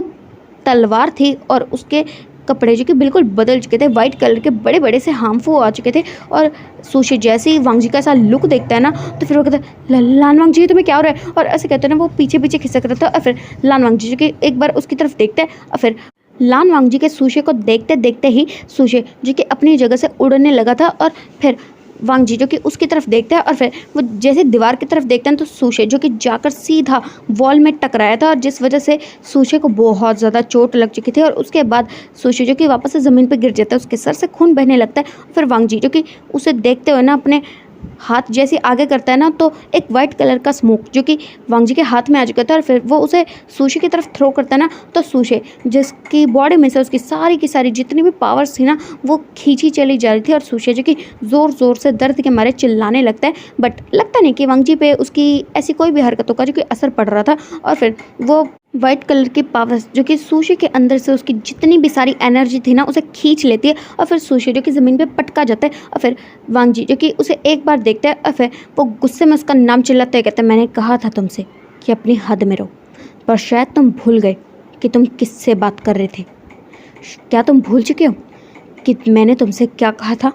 तलवार थी, और उसके कपड़े जो कि बिल्कुल बदल चुके थे, वाइट कलर के बड़े बड़े से हार्मफुल आ चुके थे। और सूशे जैसे ही वांग जी का ऐसा लुक देखता है ना, तो फिर वो कहता है लान वांग जी तुम्हें क्या हो रहा है, और ऐसे कहते हैं ना वो पीछे पीछे खिसक रहा था। और फिर लान वांग जी जो कि एक बार उसकी तरफ देखते हैं, और फिर लान वांग जी के सूशे को देखते देखते ही सूशे जो कि अपनी जगह से उड़ने लगा था। और फिर वांग जी जो कि उसकी तरफ देखता है, और फिर वो जैसे दीवार की तरफ देखते हैं तो सूशे जो कि जाकर सीधा वॉल में टकराया था, और जिस वजह से सूशे को बहुत ज़्यादा चोट लग चुकी थी। और उसके बाद सूशे जो कि वापस से ज़मीन पर गिर जाता है, उसके सर से खून बहने लगता है। फिर वांग जी जो कि उसे देखते हुए ना अपने हाथ जैसे आगे करता है ना, तो एक वाइट कलर का स्मोक जो कि वांग जी के हाथ में आ चुका था, और फिर वो उसे सूशे की तरफ थ्रो करता है ना, तो सूशे जिसकी बॉडी में से उसकी सारी की सारी जितनी भी पावर्स थी ना वो खींची चली जा रही थी। और सूशे जो कि ज़ोर ज़ोर से दर्द के मारे चिल्लाने लगता है, बट लगता नहीं कि वांग जी पे उसकी ऐसी कोई भी हरकतों का जो कि असर पड़ रहा था। और फिर वो वाइट कलर की पावर्स जो कि सूशे के अंदर से उसकी जितनी भी सारी एनर्जी थी ना उसे खींच लेती है, और फिर सूशे जो कि ज़मीन पे पटका जाता है। और फिर वांग जी जो कि उसे एक बार देखता है, और फिर वो गुस्से में उसका नाम चिल्लाते हैं, कहते हैं मैंने कहा था तुमसे कि अपनी हद में रहो, पर शायद तुम भूल गए कि तुम किससे बात कर रहे थे। क्या तुम भूल चुके हो कि मैंने तुमसे क्या कहा था?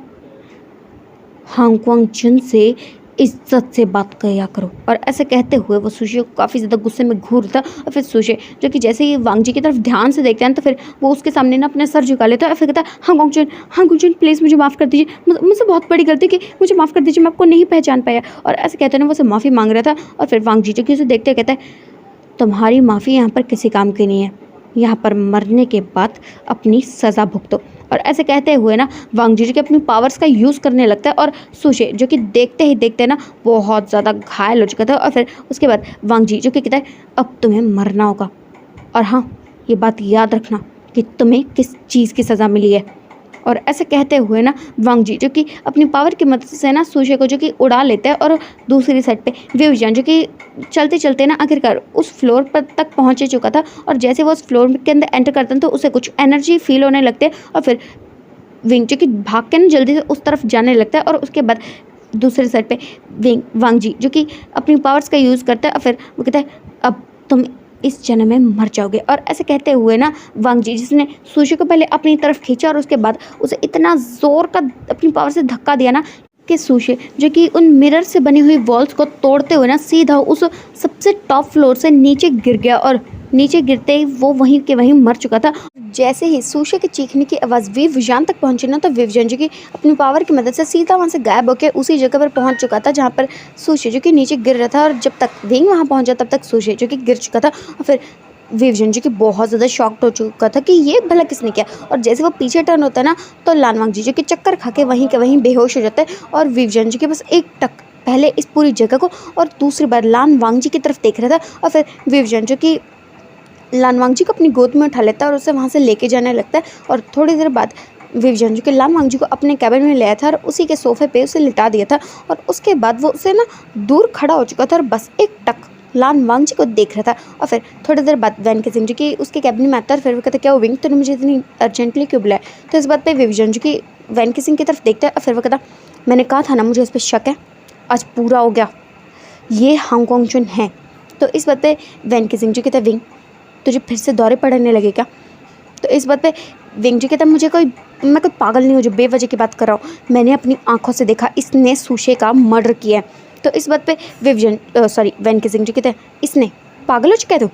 हांगकांग जुन से इज्जत से बात किया करो। और ऐसे कहते हुए वो सूशे को काफ़ी ज़्यादा गुस्से में घूरता। और फिर सूशे जो कि जैसे ही वांग जी की तरफ ध्यान से देखते हैं तो फिर वो उसके सामने ना अपना सर झुका लेता है, और फिर कहता है हांगकांग जुन प्लीज़ मुझे माफ़ कर दीजिए, मुझसे बहुत बड़ी गलती की, मुझे माफ़ कर दीजिए, मैं आपको नहीं पहचान पाया। और ऐसे कहते हैं ना वो उसे माफ़ी मांग रहा था। और फिर वांग जी जो कि उसे देखते कहता है तुम्हारी माफ़ी यहाँ पर किसी काम की नहीं है, यहाँ पर मरने के बाद अपनी सज़ा भुगतो। और ऐसे कहते हुए ना वांग जी जो कि अपनी पावर्स का यूज़ करने लगता है, और सूशे जो कि देखते ही देखते ना बहुत ज़्यादा घायल हो चुका था। और फिर उसके बाद वांग जी जो कि कहता है अब तुम्हें मरना होगा, और हाँ ये बात याद रखना कि तुम्हें किस चीज़ की सज़ा मिली है। और ऐसे कहते हुए ना वांग जी जो कि अपनी पावर की मदद से ना सूशे को जो कि उड़ा लेता है। और दूसरी साइड पे विवजान जो कि चलते चलते ना आखिरकार उस फ्लोर पर तक पहुंच चुका था, और जैसे वो उस फ्लोर के अंदर एंटर करता है तो उसे कुछ एनर्जी फील होने लगते हैं। और फिर विंग जो कि भाग के ना जल्दी से उस तरफ जाने लगता है। और उसके बाद दूसरी साइड पे वांग जी जो कि अपनी पावर्स का यूज़ करता है, और फिर वो कहता है अब तुम इस जन्म में मर जाओगे। और ऐसे कहते हुए ना वांग जी जिसने सूशे को पहले अपनी तरफ खींचा, और उसके बाद उसे इतना ज़ोर का अपनी पावर से धक्का दिया ना कि सूशे जो कि उन मिरर से बनी हुई वॉल्स को तोड़ते हुए ना सीधा उस सबसे टॉप फ्लोर से नीचे गिर गया। और नीचे गिरते ही वो वहीं के वहीं मर चुका था। जैसे ही सूशे के चीखने की आवाज़ विवजान तक पहुंची ना, तो विवजान जो कि अपनी पावर की मदद से सीधा वहां से गायब होकर उसी जगह पर पहुंच चुका था जहां पर सूशे जो कि नीचे गिर रहा था। और जब तक विंग वहां पहुंचा तब तक सूशे जो कि गिर चुका था। और फिर विवजान जो कि बहुत ज़्यादा शॉक्ड हो चुका था कि ये भला किसने किया। और जैसे वो पीछे टर्न होता है ना, तो लान वांग जी जो कि चक्कर खा के वहीं के वहीं बेहोश हो जाता है। और विवजान जी के बस एक टक पहले इस पूरी जगह को और दूसरी बार लान वांग जी की तरफ देख रहा था। और फिर विवजान जो कि लान वांग जी को अपनी गोद में उठा लेता है और उसे वहाँ से लेके जाने लगता है। और थोड़ी देर बाद विवजान जो कि लान वांग जी को अपने कैबिन में ले आया था और उसी के सोफे पे उसे लिटा दिया था। और उसके बाद वो उसे ना दूर खड़ा हो चुका था और बस एक टक लान वांग जी को देख रहा था। और फिर थोड़ी देर बाद वैन किसिंग जो कि उसके कैबिन में आता है। फिर वो कहता है क्या वो विंग तूने मुझे इतनी अर्जेंटली क्यों बुलाया। तो इस बात पे विवजान जो कि वैन किसिंग की तरफ देखता है और फिर वो कहता मैंने कहा था ना मुझे इस पर शक है, आज पूरा हो गया, ये हांगकांग जुन है। तो इस बात पे वैन किसिंग जो कहता है विंग तुझे फिर से दौरे पड़ने लगे क्या। तो इस बात पे विंग जी कहता मैं कोई पागल नहीं हूँ जो बेवजह की बात कर रहा हूँ, मैंने अपनी आंखों से देखा इसने सूशे का मर्डर किया है। तो इस बात पे वैन किसिंग जी कहते हैं इसने पागल हो चुका है तो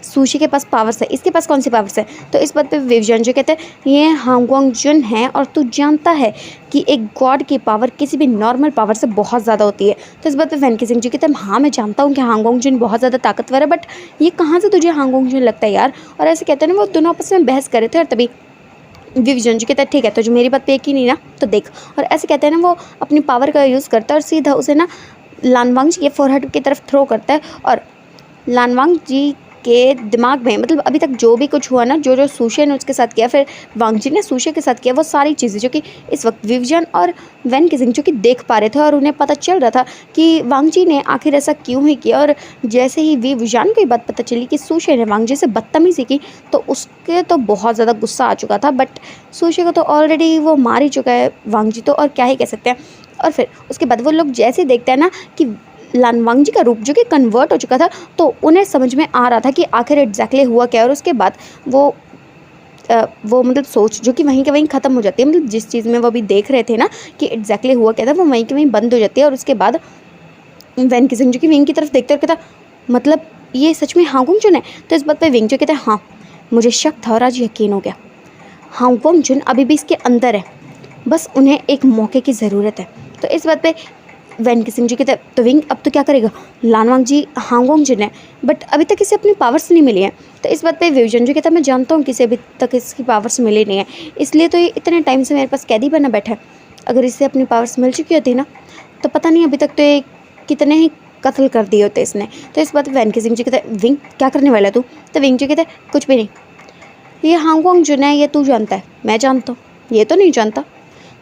सूशी के पास पावर्स है, इसके पास कौन सी पावर्स है। तो इस बात पे विवजान जो कहते हैं ये हांगकांग जुन है और तू जानता है कि एक गॉड की पावर किसी भी नॉर्मल पावर से बहुत ज़्यादा होती है। तो इस बात पे वैन किसिंग जी कहते हैं हाँ मैं जानता हूँ कि हांगकांग जुन बहुत ज़्यादा ताकतवर है, बट ये कहाँ से तुझे हांगकांग जुन लगता है यार। और ऐसे कहते हैं ना वो दोनों आपस में बहस कर रहे थे और तभी विवजान जी कहता है ठीक है तुझे मेरी बात पे यकीन नहीं ना तो देख। और ऐसे कहते हैं ना वो अपनी पावर का यूज़ करता है और सीधा उसे ना लानवांग जी के फोरहेड की तरफ थ्रो करता है। और लानवांग जी के दिमाग में मतलब अभी तक जो भी कुछ हुआ ना, जो सूशे ने उसके साथ किया, फिर वांग जी ने सूशे के साथ किया, वो सारी चीज़ें जो कि इस वक्त विवजान और वैन किसिंग जो कि देख पा रहे थे और उन्हें पता चल रहा था कि वांग जी ने आखिर ऐसा क्यों ही किया। और जैसे ही विवजान को ये बात पता चली कि सूशे ने वांग जी से बदतमीजी की तो उसके तो बहुत ज़्यादा गुस्सा आ चुका था, बट सूशे को तो ऑलरेडी वो मार ही चुका है वांग जी, तो और क्या ही कह सकते हैं। और फिर उसके बाद वो लोग जैसे देखते हैं ना कि लानवांग जी का रूप जो कि कन्वर्ट हो चुका था, तो उन्हें समझ में आ रहा था कि आखिर एग्जैक्टली हुआ क्या। और उसके बाद वो वो मतलब सोच जो कि वहीं के वहीं ख़त्म हो जाती है। मतलब जिस चीज़ में वो अभी देख रहे थे ना कि एग्जैक्टली हुआ क्या था, वो वहीं के वहीं बंद हो जाती है। और उसके बाद वैन किसिंग जो कि विंग की तरफ देखते और कहता, मतलब ये सच में हांगकांग जुन है? तो इस बात पे विंग जो कहता है, हाँ मुझे शक था और आज यकीन हो गया, हांगकांग जुन अभी भी इसके अंदर है, बस उन्हें एक मौके की ज़रूरत है। तो इस बात पे वैन किसिंग जी कहते हैं, तो विंग अब तो क्या करेगा? लानवांग जी हांगकांग जुन है, बट अभी तक इसे अपनी पावर्स नहीं मिली हैं। तो इस बात पे विजन जी कहता है, मैं जानता हूँ कि इसे अभी तक इसकी पावर्स मिली नहीं है, इसलिए तो ये इतने टाइम से मेरे पास कैदी बना बैठा है। अगर इसे अपनी पावर्स मिल चुकी होती ना, तो पता नहीं अभी तक तो ये कितने ही कत्ल कर दिए होते इसने। तो इस बात पे वैन किसिंग जी कहते हैं, विंग क्या करने वाला है तू? तो विंग जी कहते हैं, कुछ भी नहीं, ये हांगकांग जुन है ये तू जानता है, मैं जानता हूँ, ये तो नहीं जानता।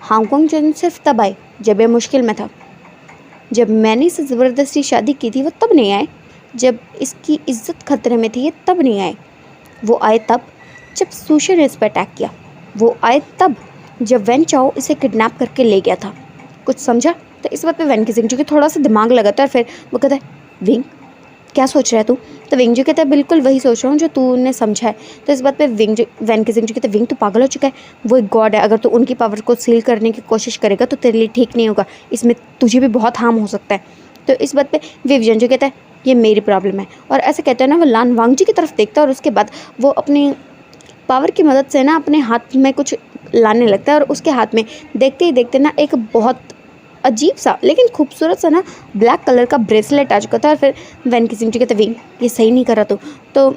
हांगकांग जुन सिर्फ तब आए जब ये मुश्किल में था, जब मैंने इससे ज़बरदस्ती शादी की थी वो तब नहीं आए, जब इसकी इज्जत खतरे में थी ये तब नहीं आए। वो आए तब जब सुशी ने इस पर अटैक किया, वो आए तब जब वैन चाओ इसे किडनैप करके ले गया था। कुछ समझा? तो इस बात पे वैन किसिंग जो कि थोड़ा सा दिमाग लगाता है और फिर वो कहता है, विंग क्या सोच रहा है तू? तो विंग जो कहता है, बिल्कुल वही सोच रहा हूँ जो तूने समझा है। तो इस बात पे वैन किसिंग जो कहता है, विंग तू पागल हो चुका है, वो एक गॉड है, अगर तू उनकी पावर को सील करने की कोशिश करेगा तो तेरे लिए ठीक नहीं होगा, इसमें तुझे भी बहुत हार्म हो सकता है। तो इस बात पे विजन जो कहता है, ये मेरी प्रॉब्लम है। और ऐसे कहते हैं ना, वो लानवांग जी की तरफ देखता है और उसके बाद वो अपनी पावर की मदद से ना अपने हाथ में कुछ लाने लगता है और उसके हाथ में देखते ही देखते ना एक बहुत अजीब सा लेकिन खूबसूरत सा ना ब्लैक कलर का ब्रेसलेट आ चुका था। और फिर वैन किसिंग जी कहते, विंग ये सही नहीं कर रहा तो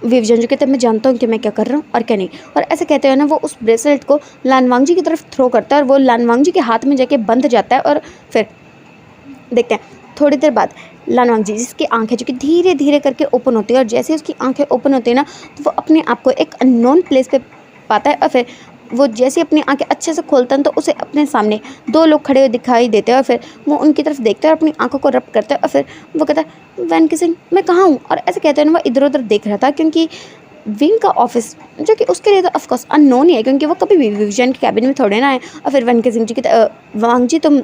विवजन जी कहते, मैं जानता हूँ कि मैं क्या कर रहा हूँ और क्या नहीं। और ऐसे कहते हैं ना, वो उस ब्रेसलेट को लानवांग जी की तरफ थ्रो करता है और वो लानवांग जी के हाथ में जाके बंध जाता है। और फिर देखते हैं थोड़ी देर बाद लानवांग जी जिसकी आंखें जो कि धीरे धीरे करके ओपन होती है और जैसे उसकी आंखें ओपन होती है ना, तो वो अपने आप को एक अननोन प्लेस पे पाता है। और फिर वो जैसे अपनी आंखें अच्छे से खोलता है तो उसे अपने सामने दो लोग खड़े हुए दिखाई देते हैं। और फिर वो उनकी तरफ देखता है और अपनी आंखों को रब करता है। और फिर वो कहता है, वैन किसिंग मैं कहाँ हूँ? और ऐसे कहते हैं ना, वो इधर उधर देख रहा था क्योंकि विंग का ऑफिस जो कि उसके लिए तो ऑफकोर्स अननोन ही है, क्योंकि वो कभी भी विजन के कैबिन में थोड़े ना आए। और फिर वैन किसिंग जी कहते, वांग जी तुम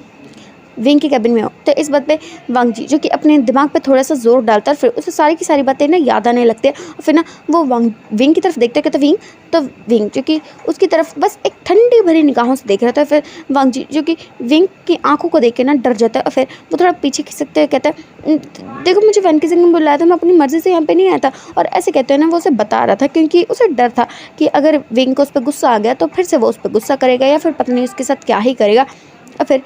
विंग के कैबिन में हो। तो इस बात पे वांग जी जो कि अपने दिमाग पे थोड़ा सा जोर डालता है, फिर उसे सारी की सारी बातें ना याद आने लगती है। और फिर ना वो विंग की तरफ देखते कहते, विंग। तो विंग जो कि उसकी तरफ बस एक ठंडी भरी निगाहों से देख रहा था। फिर वांग जी जो कि विंग की आंखों को देख के ना डर जाता है और फिर वो थोड़ा पीछे खिसकते हुए कहता है, देखो मुझे वैन किसिंग ने बुलाया था, मैं अपनी मर्ज़ी से यहाँ पे नहीं आया था। और ऐसे कहते हैं ना, वो उसे बता रहा था क्योंकि उसे डर था कि अगर विंग को उस पर गुस्सा आ गया तो फिर से वो उस पर गुस्सा करेगा या फिर पता नहीं उसके साथ क्या ही करेगा। और फिर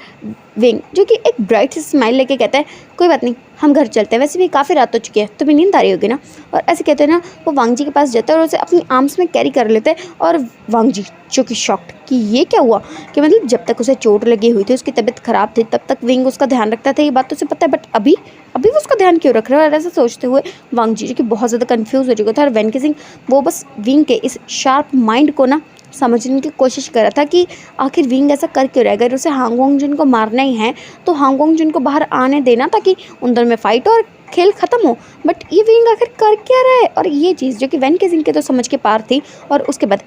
विंग जो कि एक ब्राइट सी स्माइल लेके कहता है, कोई बात नहीं हम घर चलते हैं, वैसे भी काफ़ी रात हो चुकी है, तुम्हें नींद आ रही होगी ना। और ऐसे कहते हैं ना, वो वांग जी के पास जाता है और उसे अपनी आर्म्स में कैरी कर लेते हैं। और वांग जी जो कि शॉक्ड कि ये क्या हुआ, कि मतलब जब तक उसे चोट लगी हुई थी, उसकी तबीयत ख़राब थी, तब तक विंग उसका ध्यान रखता था, ये बात तो उसे पता है, बट अभी वो उसका ध्यान क्यों रख रहा है? और ऐसा सोचते हुए वांग जी जो कि बहुत ज़्यादा कन्फ्यूज़ हो चुका था। और वैन किसिंग वो बस विंग के इस शार्प माइंड को ना समझने की कोशिश कर रहा था कि आखिर विंग ऐसा कर क्यों रहा है। अगर उसे हांगकांग जुन को मारना ही है तो हांगकांग जुन को बाहर आने देना ताकि उन दोनों में फाइट और खेल ख़त्म हो। बट ये विंग आखिर कर क्या रहा है? और ये चीज़ जो कि वैन किसिंग के तो समझ के पार थी। और उसके बाद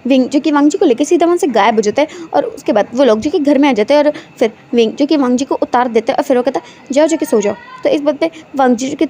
विंग जो कि वांग जी को लेकर सीधा वहाँ से गायब हो जाता है। और उसके बाद वो लोग जो कि घर में आ जाते हैं और फिर विंग जो कि वांग जी को उतार देते हैं और फिर वो कहता है, जाओ जाके सो जाओ। तो इस बात पे वांग जी जो कि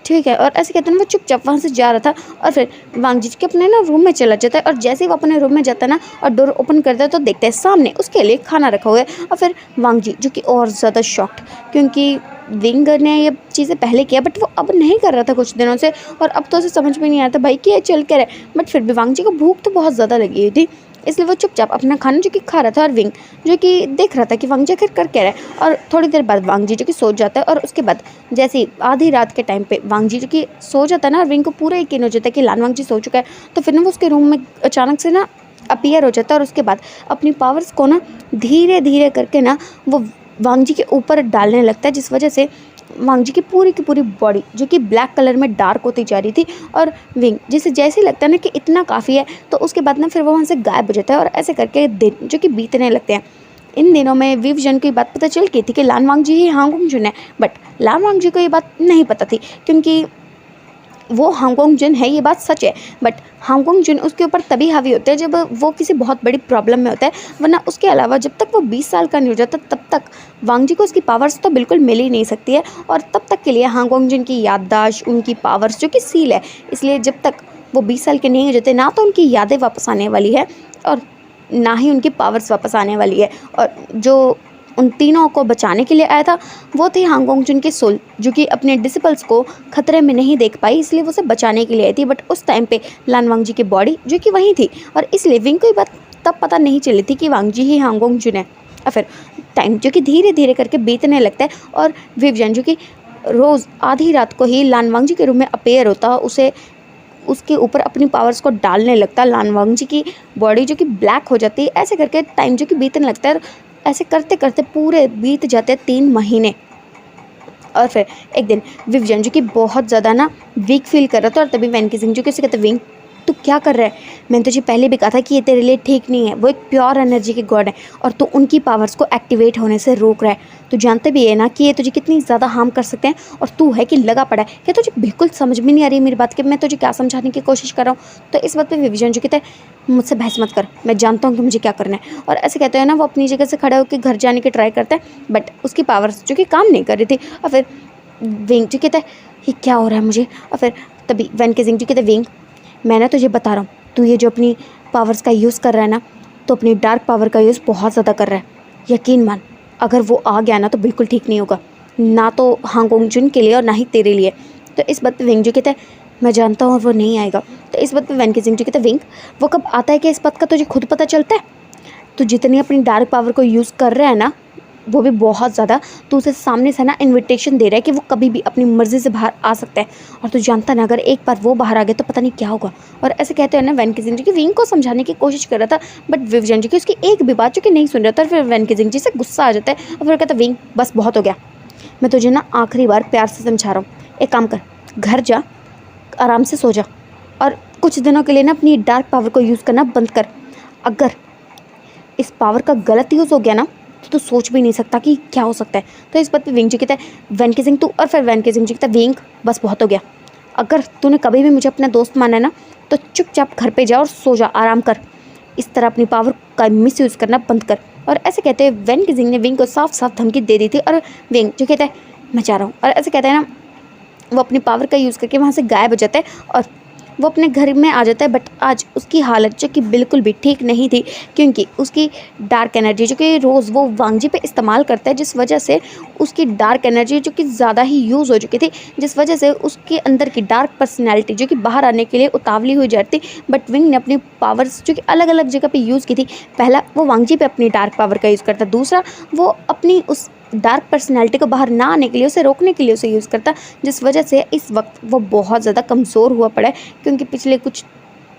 ठीक है, और ऐसे कहते हैं ना, वो चुपचाप वहाँ से जा रहा था। और फिर वांग जी के अपने ना रूम में चला जाता है और जैसे ही वो अपने रूम में जाता है ना और डोर ओपन करता है तो देखते हैं सामने उसके लिए खाना रखा हुआ है। और फिर वांग जी जो कि और ज़्यादा शॉक्ड, क्योंकि विंग ने ये चीज़ें पहले किया बट वो अब नहीं कर रहा था कुछ दिनों से। और अब तो उसे समझ में नहीं आता भाई कि ये चल क्या रहा है। बट फिर भी वांग जी को भूख तो बहुत ज़्यादा लगी हुई थी, इसलिए वो चुपचाप अपना खाना जो कि खा रहा था। और विंग जो कि देख रहा था कि वांग जी आखिर कर क्या रहा है। और थोड़ी देर बाद वांग जी जो कि सो जाता है। और उसके बाद जैसे ही आधी रात के टाइम पे वांग जी जो कि सो जाता है ना और विंग को पूरा यकीन हो जाता है कि लानवांग जी सो चुका है, तो फिर ना वो उसके रूम में अचानक से ना अपीयर हो जाता है। और उसके बाद अपनी पावर्स को ना धीरे धीरे करके ना वो वांग जी के ऊपर डालने लगता है, जिस वजह से वांग जी की पूरी बॉडी जो कि ब्लैक कलर में डार्क होती जा रही थी। और विंग जिसे जैसे लगता है ना कि इतना काफ़ी है, तो उसके बाद ना फिर वो वहाँ से गायब हो जाता है। और ऐसे करके दिन जो कि बीतने लगते हैं। इन दिनों में विवजन को ये बात पता चल गई थी कि लानवांग जी ही हांगकांग जुन है, बट लानवांग जी को ये बात नहीं पता थी क्योंकि वो हांगकांग जुन है, ये बात सच है। बट हांगकांग जुन उसके ऊपर तभी हावी होते हैं जब वो किसी बहुत बड़ी प्रॉब्लम में होता है, वरना उसके अलावा जब तक वो 20 साल का नहीं हो जाता तब तक वांग जी को उसकी पावर्स तो बिल्कुल मिल ही नहीं सकती है। और तब तक के लिए हांगकांग जुन की याददाश्त, उनकी पावर्स जो कि सील है, इसलिए जब तक वो 20 साल के नहीं हो जाते, ना तो उनकी यादें वापस आने वाली है और ना ही उनकी पावर्स वापस आने वाली है। और जो उन तीनों को बचाने के लिए आया था वो थी हांग ओंग-जुन की सोल, जो कि अपने डिसिपल्स को खतरे में नहीं देख पाई, इसलिए वो उसे बचाने के लिए आई थी। बट उस टाइम पे लान वांगजी की बॉडी जो कि वहीं थी, और इसलिए विंग को ये बात तब पता नहीं चली थी कि वांगजी ही हांग ओंग-जुन है। और फिर टाइम जो कि धीरे धीरे करके बीतने लगता है और विवियन जो कि रोज़ आधी रात को ही लान वांगजी के रूम में अपेयर होता, उसे उसके ऊपर अपनी पावर्स को डालने लगता। लान वांगजी की बॉडी जो कि ब्लैक हो जाती है। ऐसे करके टाइम जो कि बीतने लगता है, ऐसे करते करते पूरे बीत जाते हैं 3 महीने। और फिर एक दिन विवियन जो कि बहुत ज़्यादा ना वीक फील कर रहा था, और तभी वैन कीजिंग जो कि उसे कहते विंग तू क्या कर रहा है, मैंने तुझे पहले भी कहा था कि ये तेरे लिए ठीक नहीं है। वो एक प्योर एनर्जी के गॉड है और तू उनकी पावर्स को एक्टिवेट होने से रोक रहा है। तू जानते भी है ना कि ये तुझे कितनी ज़्यादा हार्म कर सकते हैं, और तू है कि लगा पड़ा है। क्या तुझे बिल्कुल समझ में नहीं आ रही मेरी बात कि मैं तुझे क्या समझाने की कोशिश कर रहा हूँ। तो इस बात पर विवियन जो कहते हैं मुझसे बहस मत कर, मैं जानता हूँ कि मुझे क्या करना है। और ऐसे कहते हैं ना, वो अपनी जगह से खड़ा होकर घर जाने की ट्राई करता है, बट उसकी पावर्स जो कि काम नहीं कर रही थी। और फिर विंग जो कहता है ये क्या हो रहा है मुझे। और फिर तभी वैन कीजिंग जो कहते हैं विंग मैं ना तुझे बता रहा हूँ, तू ये जो अपनी पावर्स का यूज़ कर रहा है ना, तो अपनी डार्क पावर का यूज़ बहुत ज़्यादा कर रहा है। यकीन मान, अगर वो आ गया ना तो बिल्कुल ठीक नहीं होगा, ना तो हांग ओंग-जुन के लिए और ना ही तेरे लिए। तो इस बात पे विंग जो कहता है मैं जानता हूँ वो नहीं आएगा। तो इस बात पे वैन कीजिंग जो कहता है विंग वो कब आता है कि इस बात का तुझे खुद पता चलता है। तो जितनी अपनी डार्क पावर को यूज़ कर रहा है ना, वो भी बहुत ज़्यादा, तो उसे सामने से ना इनविटेशन दे रहा है कि वो कभी भी अपनी मर्ज़ी से बाहर आ सकता है। और तू जानता ना, अगर एक बार वो बाहर आ गया तो पता नहीं क्या होगा। और ऐसे कहते हैं ना, वैन कीजिंग जी की विंग को समझाने की कोशिश कर रहा था, बट विवियन जी की उसकी एक भी बात जो कि नहीं सुन रहा था। फिर वैन कीजिंग जी से गुस्सा आ जाता है और फिर कहता है विंग बस बहुत हो गया, मैं तुझे ना आखिरी बार प्यार से समझा रहा हूँ, एक काम कर, घर जा, आराम से सो जा, और कुछ दिनों के लिए ना अपनी डार्क पावर को यूज़ करना बंद कर। अगर इस पावर का गलत यूज़ हो गया ना तो सोच भी नहीं सकता कि क्या हो सकता है। तो इस बात पे विंग जी कहता है वैन कीजिंग तू, और फिर वैन कीजिंग जी कहता है विंग बस बहुत हो गया, अगर तूने कभी भी मुझे अपना दोस्त माना है ना तो चुपचाप घर पे जा और सो जा, आराम कर, इस तरह अपनी पावर का मिस यूज़ करना बंद कर। और ऐसे कहते हैं वैन कीजिंग ने विंग को साफ साफ धमकी दे दी थी, और विंग जो कहता है मैं चाह रहा हूँ, और ऐसे कहते हैं ना, वो अपनी पावर का यूज़ करके वहाँ से गायब हो जाता है और वो अपने घर में आ जाता है। बट आज उसकी हालत जो कि बिल्कुल भी ठीक नहीं थी, क्योंकि उसकी डार्क एनर्जी जो कि रोज़ वो वांगजी पे इस्तेमाल करता है, जिस वजह से उसकी डार्क एनर्जी जो कि ज़्यादा ही यूज़ हो चुकी थी, जिस वजह से उसके अंदर की डार्क पर्सनैलिटी जो कि बाहर आने के लिए उतावली हुई जाती। बट विंग ने अपनी पावर्स जो कि अलग अलग जगह पे यूज़ की थी। पहला वो वांगजी पे अपनी डार्क पावर का यूज़ करता, दूसरा वो अपनी उस डार्क पर्सनैलिटी को बाहर ना आने के लिए, उसे रोकने के लिए उसे यूज़ करता, जिस वजह से इस वक्त वो बहुत ज़्यादा कमज़ोर हुआ पड़ा है। क्योंकि पिछले कुछ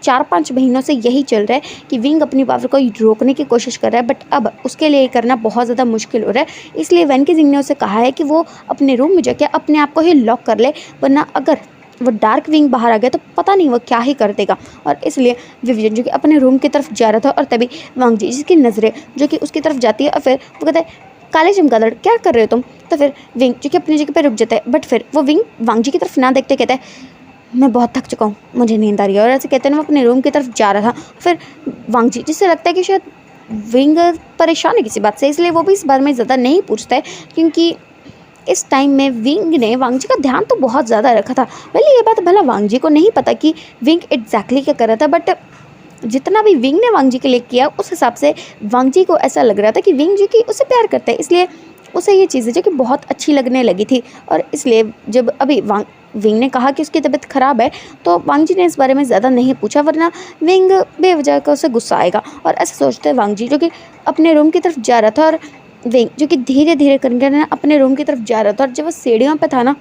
4-5 महीनों से यही चल रहा है कि विंग अपनी पावर को रोकने की कोशिश कर रहा है, बट अब उसके लिए करना बहुत ज़्यादा मुश्किल हो रहा है। इसलिए वैन कीजिंग ने उसे कहा है कि वो अपने रूम में जाके अपने आप को ही लॉक कर ले, वरना अगर वो डार्क विंग बाहर आ गया तो पता नहीं वो क्या ही कर देगा। और इसलिए विवियन जो कि अपने रूम की तरफ जा रहा था, और तभी वांगजी जिसकी नज़रें जो कि उसकी तरफ जाती है, और फिर वो कहता है काले चमगादड़ क्या कर रहे हो तुम। तो फिर विंग जो कि अपनी जगह पे रुक जाता है, बट फिर वो विंग वांगजी की तरफ ना देखते कहता है मैं बहुत थक चुका हूँ, मुझे नींद आ रही है। और ऐसे कहते हैं वो अपने रूम की तरफ जा रहा था। फिर वांगजी जिससे लगता है कि शायद विंग परेशान है किसी बात से, इसलिए वो भी इस बारे में ज़्यादा नहीं पूछता है, क्योंकि इस टाइम में विंग ने वांगजी का ध्यान तो बहुत ज़्यादा रखा था। पहले ये बात भला वांगजी को नहीं पता कि विंग एग्जैक्टली क्या कर रहा था, बट जितना भी विंग ने वांगजी के लिए किया उस हिसाब से वांगजी को ऐसा लग रहा था कि विंग जो कि उसे प्यार करता है, इसलिए उसे ये चीज़ें जो कि बहुत अच्छी लगने लगी थी। और इसलिए जब अभी विंग ने कहा कि उसकी तबीयत ख़राब है, तो वांगजी ने इस बारे में ज़्यादा नहीं पूछा, वरना विंग बेवजह का उसे गुस्सा आएगा। और ऐसे सोचते वांगजी जो कि अपने रूम की तरफ जा रहा था, और विंग जो कि धीरे धीरे करके ना अपने रूम की तरफ जा रहा था, और जब वो सीढ़ियों पर था ना,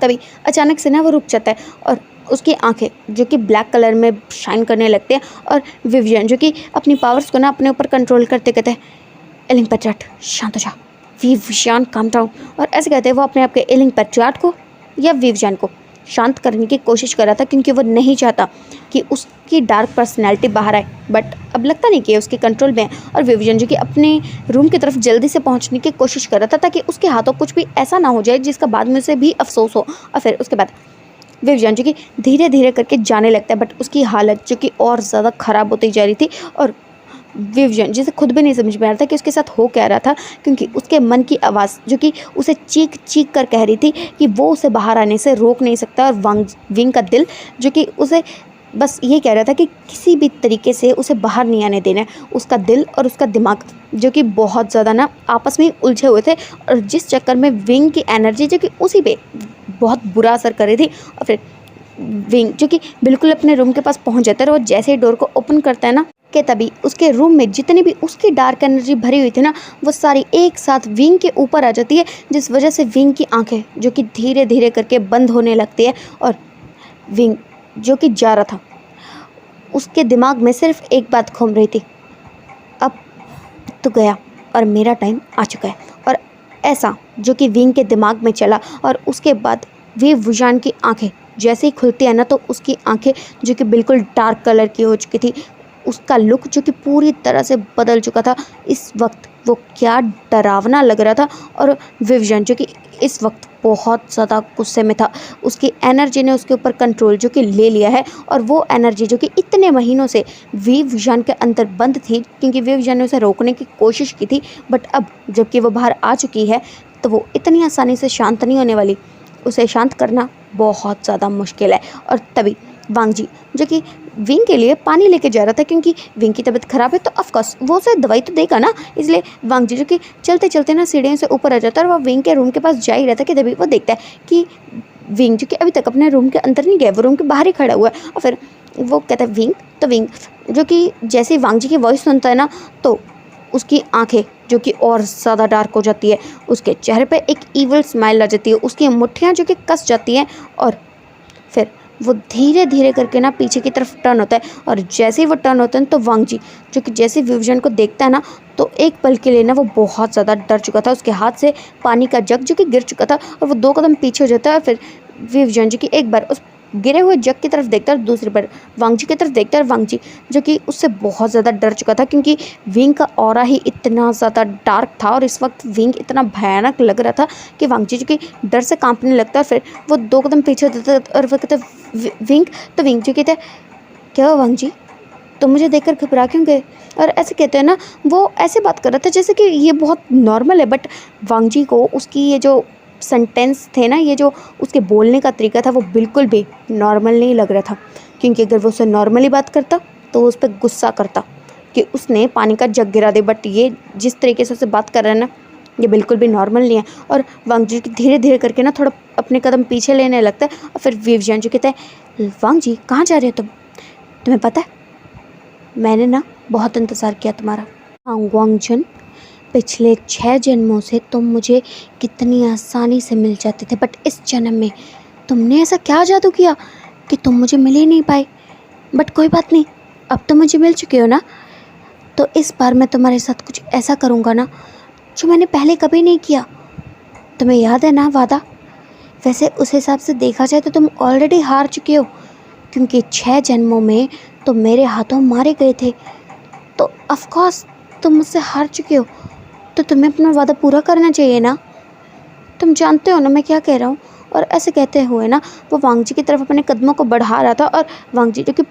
तभी अचानक से ना वो रुक जाता है, और उसकी आंखें जो कि ब्लैक कलर में शाइन करने लगती हैं। और विवियन जो कि अपनी पावर्स को ना अपने ऊपर कंट्रोल करते कहते हैं एलिंग पैट्रियट शांत हो जा, विवियन काम डाउन। और ऐसे कहते हैं वो अपने आप के एलिंग पैट्रियट को या विवियन को शांत करने की कोशिश कर रहा था, क्योंकि वो नहीं चाहता कि उसकी डार्क पर्सनैलिटी बाहर आए, बट अब लगता नहीं कि उसके कंट्रोल में है। और विवियन जो कि अपने रूम की तरफ जल्दी से पहुंचने की कोशिश कर रहा था, ताकि उसके हाथों कुछ भी ऐसा ना हो जाए जिसका बाद में उसे भी अफसोस हो। और फिर उसके बाद विवियन जो कि धीरे धीरे करके जाने लगता है, बट उसकी हालत जो कि और ज़्यादा ख़राब होती जा रही थी, और विवजन जिसे खुद भी नहीं समझ में आ रहा था कि उसके साथ हो क्या रहा था, क्योंकि उसके मन की आवाज़ जो कि उसे चीख चीख कर कह रही थी कि वो उसे बाहर आने से रोक नहीं सकता, और विंग का दिल जो कि उसे बस ये कह रहा था कि किसी भी तरीके से उसे बाहर नहीं आने देना है। उसका दिल और उसका दिमाग जो कि बहुत ज़्यादा ना आपस में उलझे हुए थे, और जिस चक्कर में विंग की एनर्जी जो कि उसी पे बहुत बुरा असर कर रही थी। और फिर विंग जो कि बिल्कुल अपने रूम के पास पहुंच जाता है, और वो जैसे ही डोर को ओपन करता है ना, कि तभी उसके रूम में जितनी भी उसकी डार्क एनर्जी भरी हुई थी ना, वो सारी एक साथ विंग के ऊपर आ जाती है, जिस वजह से विंग की आंखें जो कि धीरे धीरे करके बंद होने लगती है। और विंग जो कि जा रहा था, उसके दिमाग में सिर्फ एक बात घूम रही थी, अब तो गया और मेरा टाइम आ चुका है। और ऐसा जो कि विंग के दिमाग में चला, और उसके बाद विवजान की आंखें जैसे ही खुलती है ना, तो उसकी आंखें जो कि बिल्कुल डार्क कलर की हो चुकी थी, उसका लुक जो कि पूरी तरह से बदल चुका था। इस वक्त वो क्या डरावना लग रहा था। और विवजन जो कि इस वक्त बहुत ज़्यादा गुस्से में था, उसकी एनर्जी ने उसके ऊपर कंट्रोल जो कि ले लिया है। और वो एनर्जी जो कि इतने महीनों से विवजन के अंदर बंद थी, क्योंकि विवजन ने उसे रोकने की कोशिश की थी, बट अब जबकि वो बाहर आ चुकी है, तो वो इतनी आसानी से शांत नहीं होने वाली। उसे शांत करना बहुत ज़्यादा मुश्किल है। और तभी वांग जी जो कि विंग के लिए पानी लेके जा रहा था, क्योंकि विंग की तबीयत ख़राब है, तो ऑफकोर्स वो उसे दवाई तो देगा ना। इसलिए वांग जी जो कि चलते चलते ना सीढ़ियों से ऊपर आ जाता है, और वह विंग के रूम के पास जा ही रहता है कि तभी वो देखता है कि विंग जो कि अभी तक अपने रूम के अंदर नहीं गया, वो रूम के बाहर ही खड़ा हुआ है। और फिर वो कहता है विंग, तो विंग जो कि जैसे ही वांग जी की वॉइस सुनता है ना, तो उसकी आंखें जो कि और ज़्यादा डार्क हो जाती है, उसके चेहरे पे एक ईविल स्माइल आ जाती है, उसकी मुट्ठियाँ जो कि कस जाती हैं, और फिर वो धीरे धीरे करके ना पीछे की तरफ टर्न होता है। और जैसे ही वो टर्न होता है, तो वांग जी जो कि जैसे विवजन को देखता है ना, तो एक पल के लिए ना वो बहुत ज़्यादा डर चुका था। उसके हाथ से पानी का जग जो कि गिर चुका था, और वो 2 कदम पीछे हो जाता है। और फिर विवजन जो कि एक बार उस गिरे हुए जग की तरफ देखता है, और दूसरी बार वांग जी की तरफ देखता है। वांग जी जो कि उससे बहुत ज़्यादा डर चुका था, क्योंकि विंग का ऑरा ही इतना ज़्यादा डार्क था, और इस वक्त विंग इतना भयानक लग रहा था कि वांग जी जो कि डर से कांपने लगता है। फिर वो 2 कदम पीछे हो जाता है, और वो कहते विंग, तो विंग जो कहते क्या हुआ वांग जी, तो मुझे देखकर घबरा क्यों गए? और ऐसे कहते हैं ना, वो ऐसे बात कर रहा था जैसे कि ये बहुत नॉर्मल है, बट वांग जी को उसकी ये जो सेंटेंस थे ना, ये जो उसके बोलने का तरीका था, वो बिल्कुल भी नॉर्मल नहीं लग रहा था। क्योंकि अगर वो उससे नॉर्मली बात करता, तो वो उस पर गुस्सा करता कि उसने पानी का जग गिरा दे, बट ये जिस तरीके से उससे बात कर रहा है ना, ये बिल्कुल भी नॉर्मल नहीं है। और वांग जी धीरे धीरे करके ना थोड़ा अपने कदम पीछे लेने लगता है। और फिर विवजन जी कहता है, वांग जी कहाँ जा रहे हो तुम? तुम्हें पता है, मैंने ना बहुत इंतज़ार किया तुम्हारा। वांग जन, पिछले 6 जन्मों से तुम मुझे कितनी आसानी से मिल जाते थे, बट इस जन्म में तुमने ऐसा क्या जादू किया कि तुम मुझे मिल ही नहीं पाए। बट कोई बात नहीं, अब तो मुझे मिल चुके हो ना, तो इस बार मैं तुम्हारे साथ कुछ ऐसा करूँगा ना जो मैंने पहले कभी नहीं किया। तुम्हें याद है ना वादा? वैसे उस हिसाब से देखा जाए तो तुम ऑलरेडी हार चुके हो, क्योंकि 6 जन्मों में तुम मेरे हाथों मारे गए थे, तो ऑफकोर्स तुम मुझसे हार चुके हो, तो तुम्हें अपना वादा पूरा करना चाहिए ना। तुम जानते हो ना मैं क्या कह रहा हूँ। और ऐसे कहते हुए ना वो वांग जी की तरफ अपने कदमों को बढ़ा रहा था, और वांग जी जो कि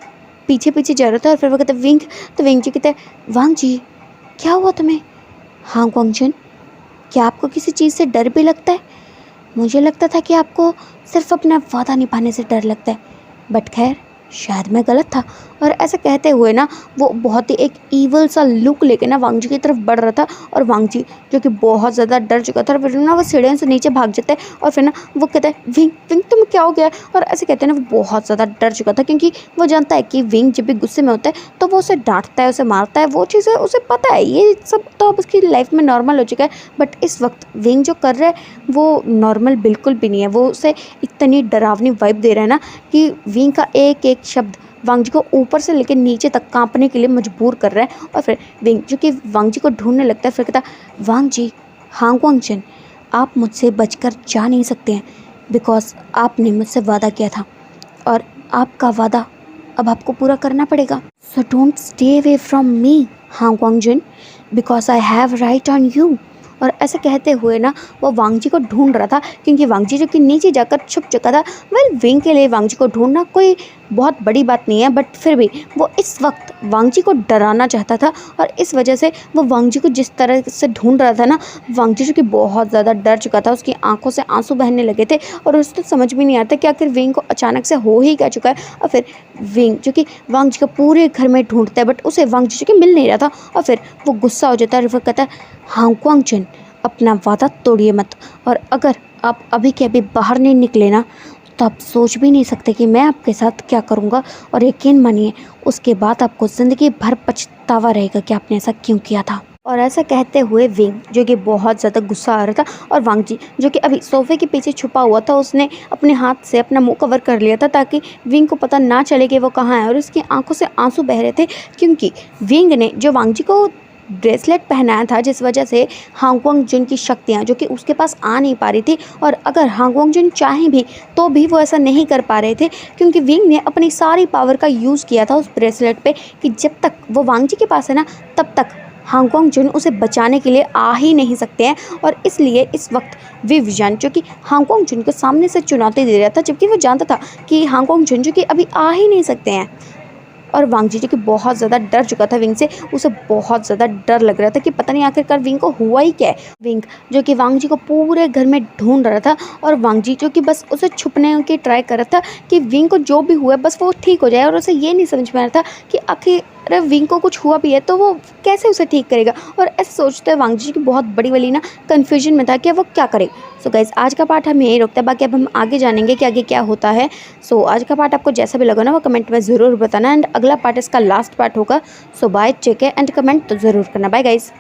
पीछे पीछे जा रहा था। और फिर वो कहते विंग, तो विंग जी कहते वांग जी क्या हुआ तुम्हें? हाँ वांगजन, क्या आपको किसी चीज़ से डर भी लगता है? मुझे लगता था कि आपको सिर्फ अपना वादा निभाने से डर लगता है, बट खैर शायद मैं गलत था। और ऐसा कहते हुए ना वो बहुत ही एक ईवल सा लुक लेके ना वांग जी की तरफ बढ़ रहा था। और वांग जी जो कि बहुत ज़्यादा डर चुका था, और फिर ना वो सीढ़ियों से नीचे भाग जाता है। और फिर ना वो कहता है विंग, विंग तुम क्या हो गया? और ऐसे कहते हैं ना वो बहुत ज़्यादा डर चुका था, क्योंकि वो जानता है कि विंग जब भी गुस्से में होता है तो वो उसे डांटता है, उसे मारता है, वो चीज़ें उसे पता है, ये सब तो अब उसकी लाइफ में नॉर्मल हो चुका है। बट इस वक्त विंग जो कर रहा है वो नॉर्मल बिल्कुल भी नहीं है। वो उसे इतनी डरावनी वाइब दे रहा है ना कि विंग का एक एक शब्द वांग जी को ऊपर से लेकर नीचे तक कांपने के लिए मजबूर कर रहा है। और फिर विंग जो कि वांग जी को ढूंढने लगता है, फिर कहता वांग जी, हाँ वांगजन, आप मुझसे बचकर जा नहीं सकते हैं, बिकॉज आपने मुझसे वादा किया था, और आपका वादा अब आपको पूरा करना पड़ेगा। So don't stay away from me, हाँ वांगजन, because I have right on you. और ऐसे कहते हुए ना वो वांग जी को ढूंढ रहा था, क्योंकि वांग जी जो कि नीचे जाकर छुप चुका था। वेल विंग के लिए वांग जी को ढूंढना कोई बहुत बड़ी बात नहीं है, बट फिर भी वो इस वक्त वांग जी को डराना चाहता था, और इस वजह से वो वांग जी को जिस तरह से ढूंढ रहा था ना, वांग जी जो कि बहुत ज़्यादा डर चुका था, उसकी आंखों से आंसू बहने लगे थे, और उसे तो समझ भी नहीं आता कि आखिर विंग को अचानक से हो ही क्या चुका है। और फिर विंग जो कि वांग जी को पूरे घर में ढूंढता है, बट उसे वांग जी जो कि मिल नहीं रहा था, और फिर वो गुस्सा हो जाता है और वो कहता है, हांगक्वांग चुन, अपना वादा तोड़िए मत, और अगर आप अभी के अभी बाहर नहीं निकले ना, तो आप सोच भी नहीं सकते कि मैं आपके साथ क्या करूँगा। और यकीन मानिए उसके बाद आपको ज़िंदगी भर पछतावा रहेगा कि आपने ऐसा क्यों किया था। और ऐसा कहते हुए विंग जो कि बहुत ज़्यादा गुस्सा आ रहा था, और वांग जी जो कि अभी सोफे के पीछे छुपा हुआ था, उसने अपने हाथ से अपना मुंह कवर कर लिया था ताकि विंग को पता ना चले कि वो कहाँ है, और उसकी आंखों से आंसू बह रहे थे, क्योंकि विंग ने जो वांग जी को ब्रेसलेट पहनाया था, जिस वजह से हांगक्वांग जुन की शक्तियाँ जो कि उसके पास आ नहीं पा रही थी, और अगर हांगक्वांग जुन चाहें भी तो भी वो ऐसा नहीं कर पा रहे थे, क्योंकि विंग ने अपनी सारी पावर का यूज़ किया था उस ब्रेसलेट पे, कि जब तक वो वांग जी के पास है ना, तब तक हांगक्वांग जुन उसे बचाने के लिए आ ही नहीं सकते हैं। और इसलिए इस वक्त विविजन जो कि हांगक्वांग जुन को सामने से चुनौती दे रहा था, जबकि वो जानता था कि हांगक्वांग जुन जो कि अभी आ ही नहीं सकते हैं। और वांग जी जो कि बहुत ज़्यादा डर चुका था विंग से, उसे बहुत ज़्यादा डर लग रहा था कि पता नहीं आखिरकार विंग को हुआ ही क्या है। विंग जो कि वांग जी को पूरे घर में ढूंढ रहा था, और वांग जी जो कि बस उसे छुपने की ट्राई कर रहा था कि विंग को जो भी हुआ है बस वो ठीक हो जाए, और उसे ये नहीं समझ में आ रहा था कि आखिर विंग को कुछ हुआ भी है तो वो कैसे उसे ठीक करेगा। और ऐसे सोचते हुए वांग जी की बहुत बड़ी वाली ना कन्फ्यूजन में था कि वो क्या करे। सो गाइज आज का पार्ट हम यहीं रोकते हैं, बाकी अब हम आगे जानेंगे कि आगे क्या होता है। सो आज का पार्ट आपको जैसा भी लगा ना वो कमेंट में ज़रूर बताना, एंड अगला पार्ट इसका लास्ट पार्ट होगा। So bye, take care and comment तो ज़रूर करना। Bye guys.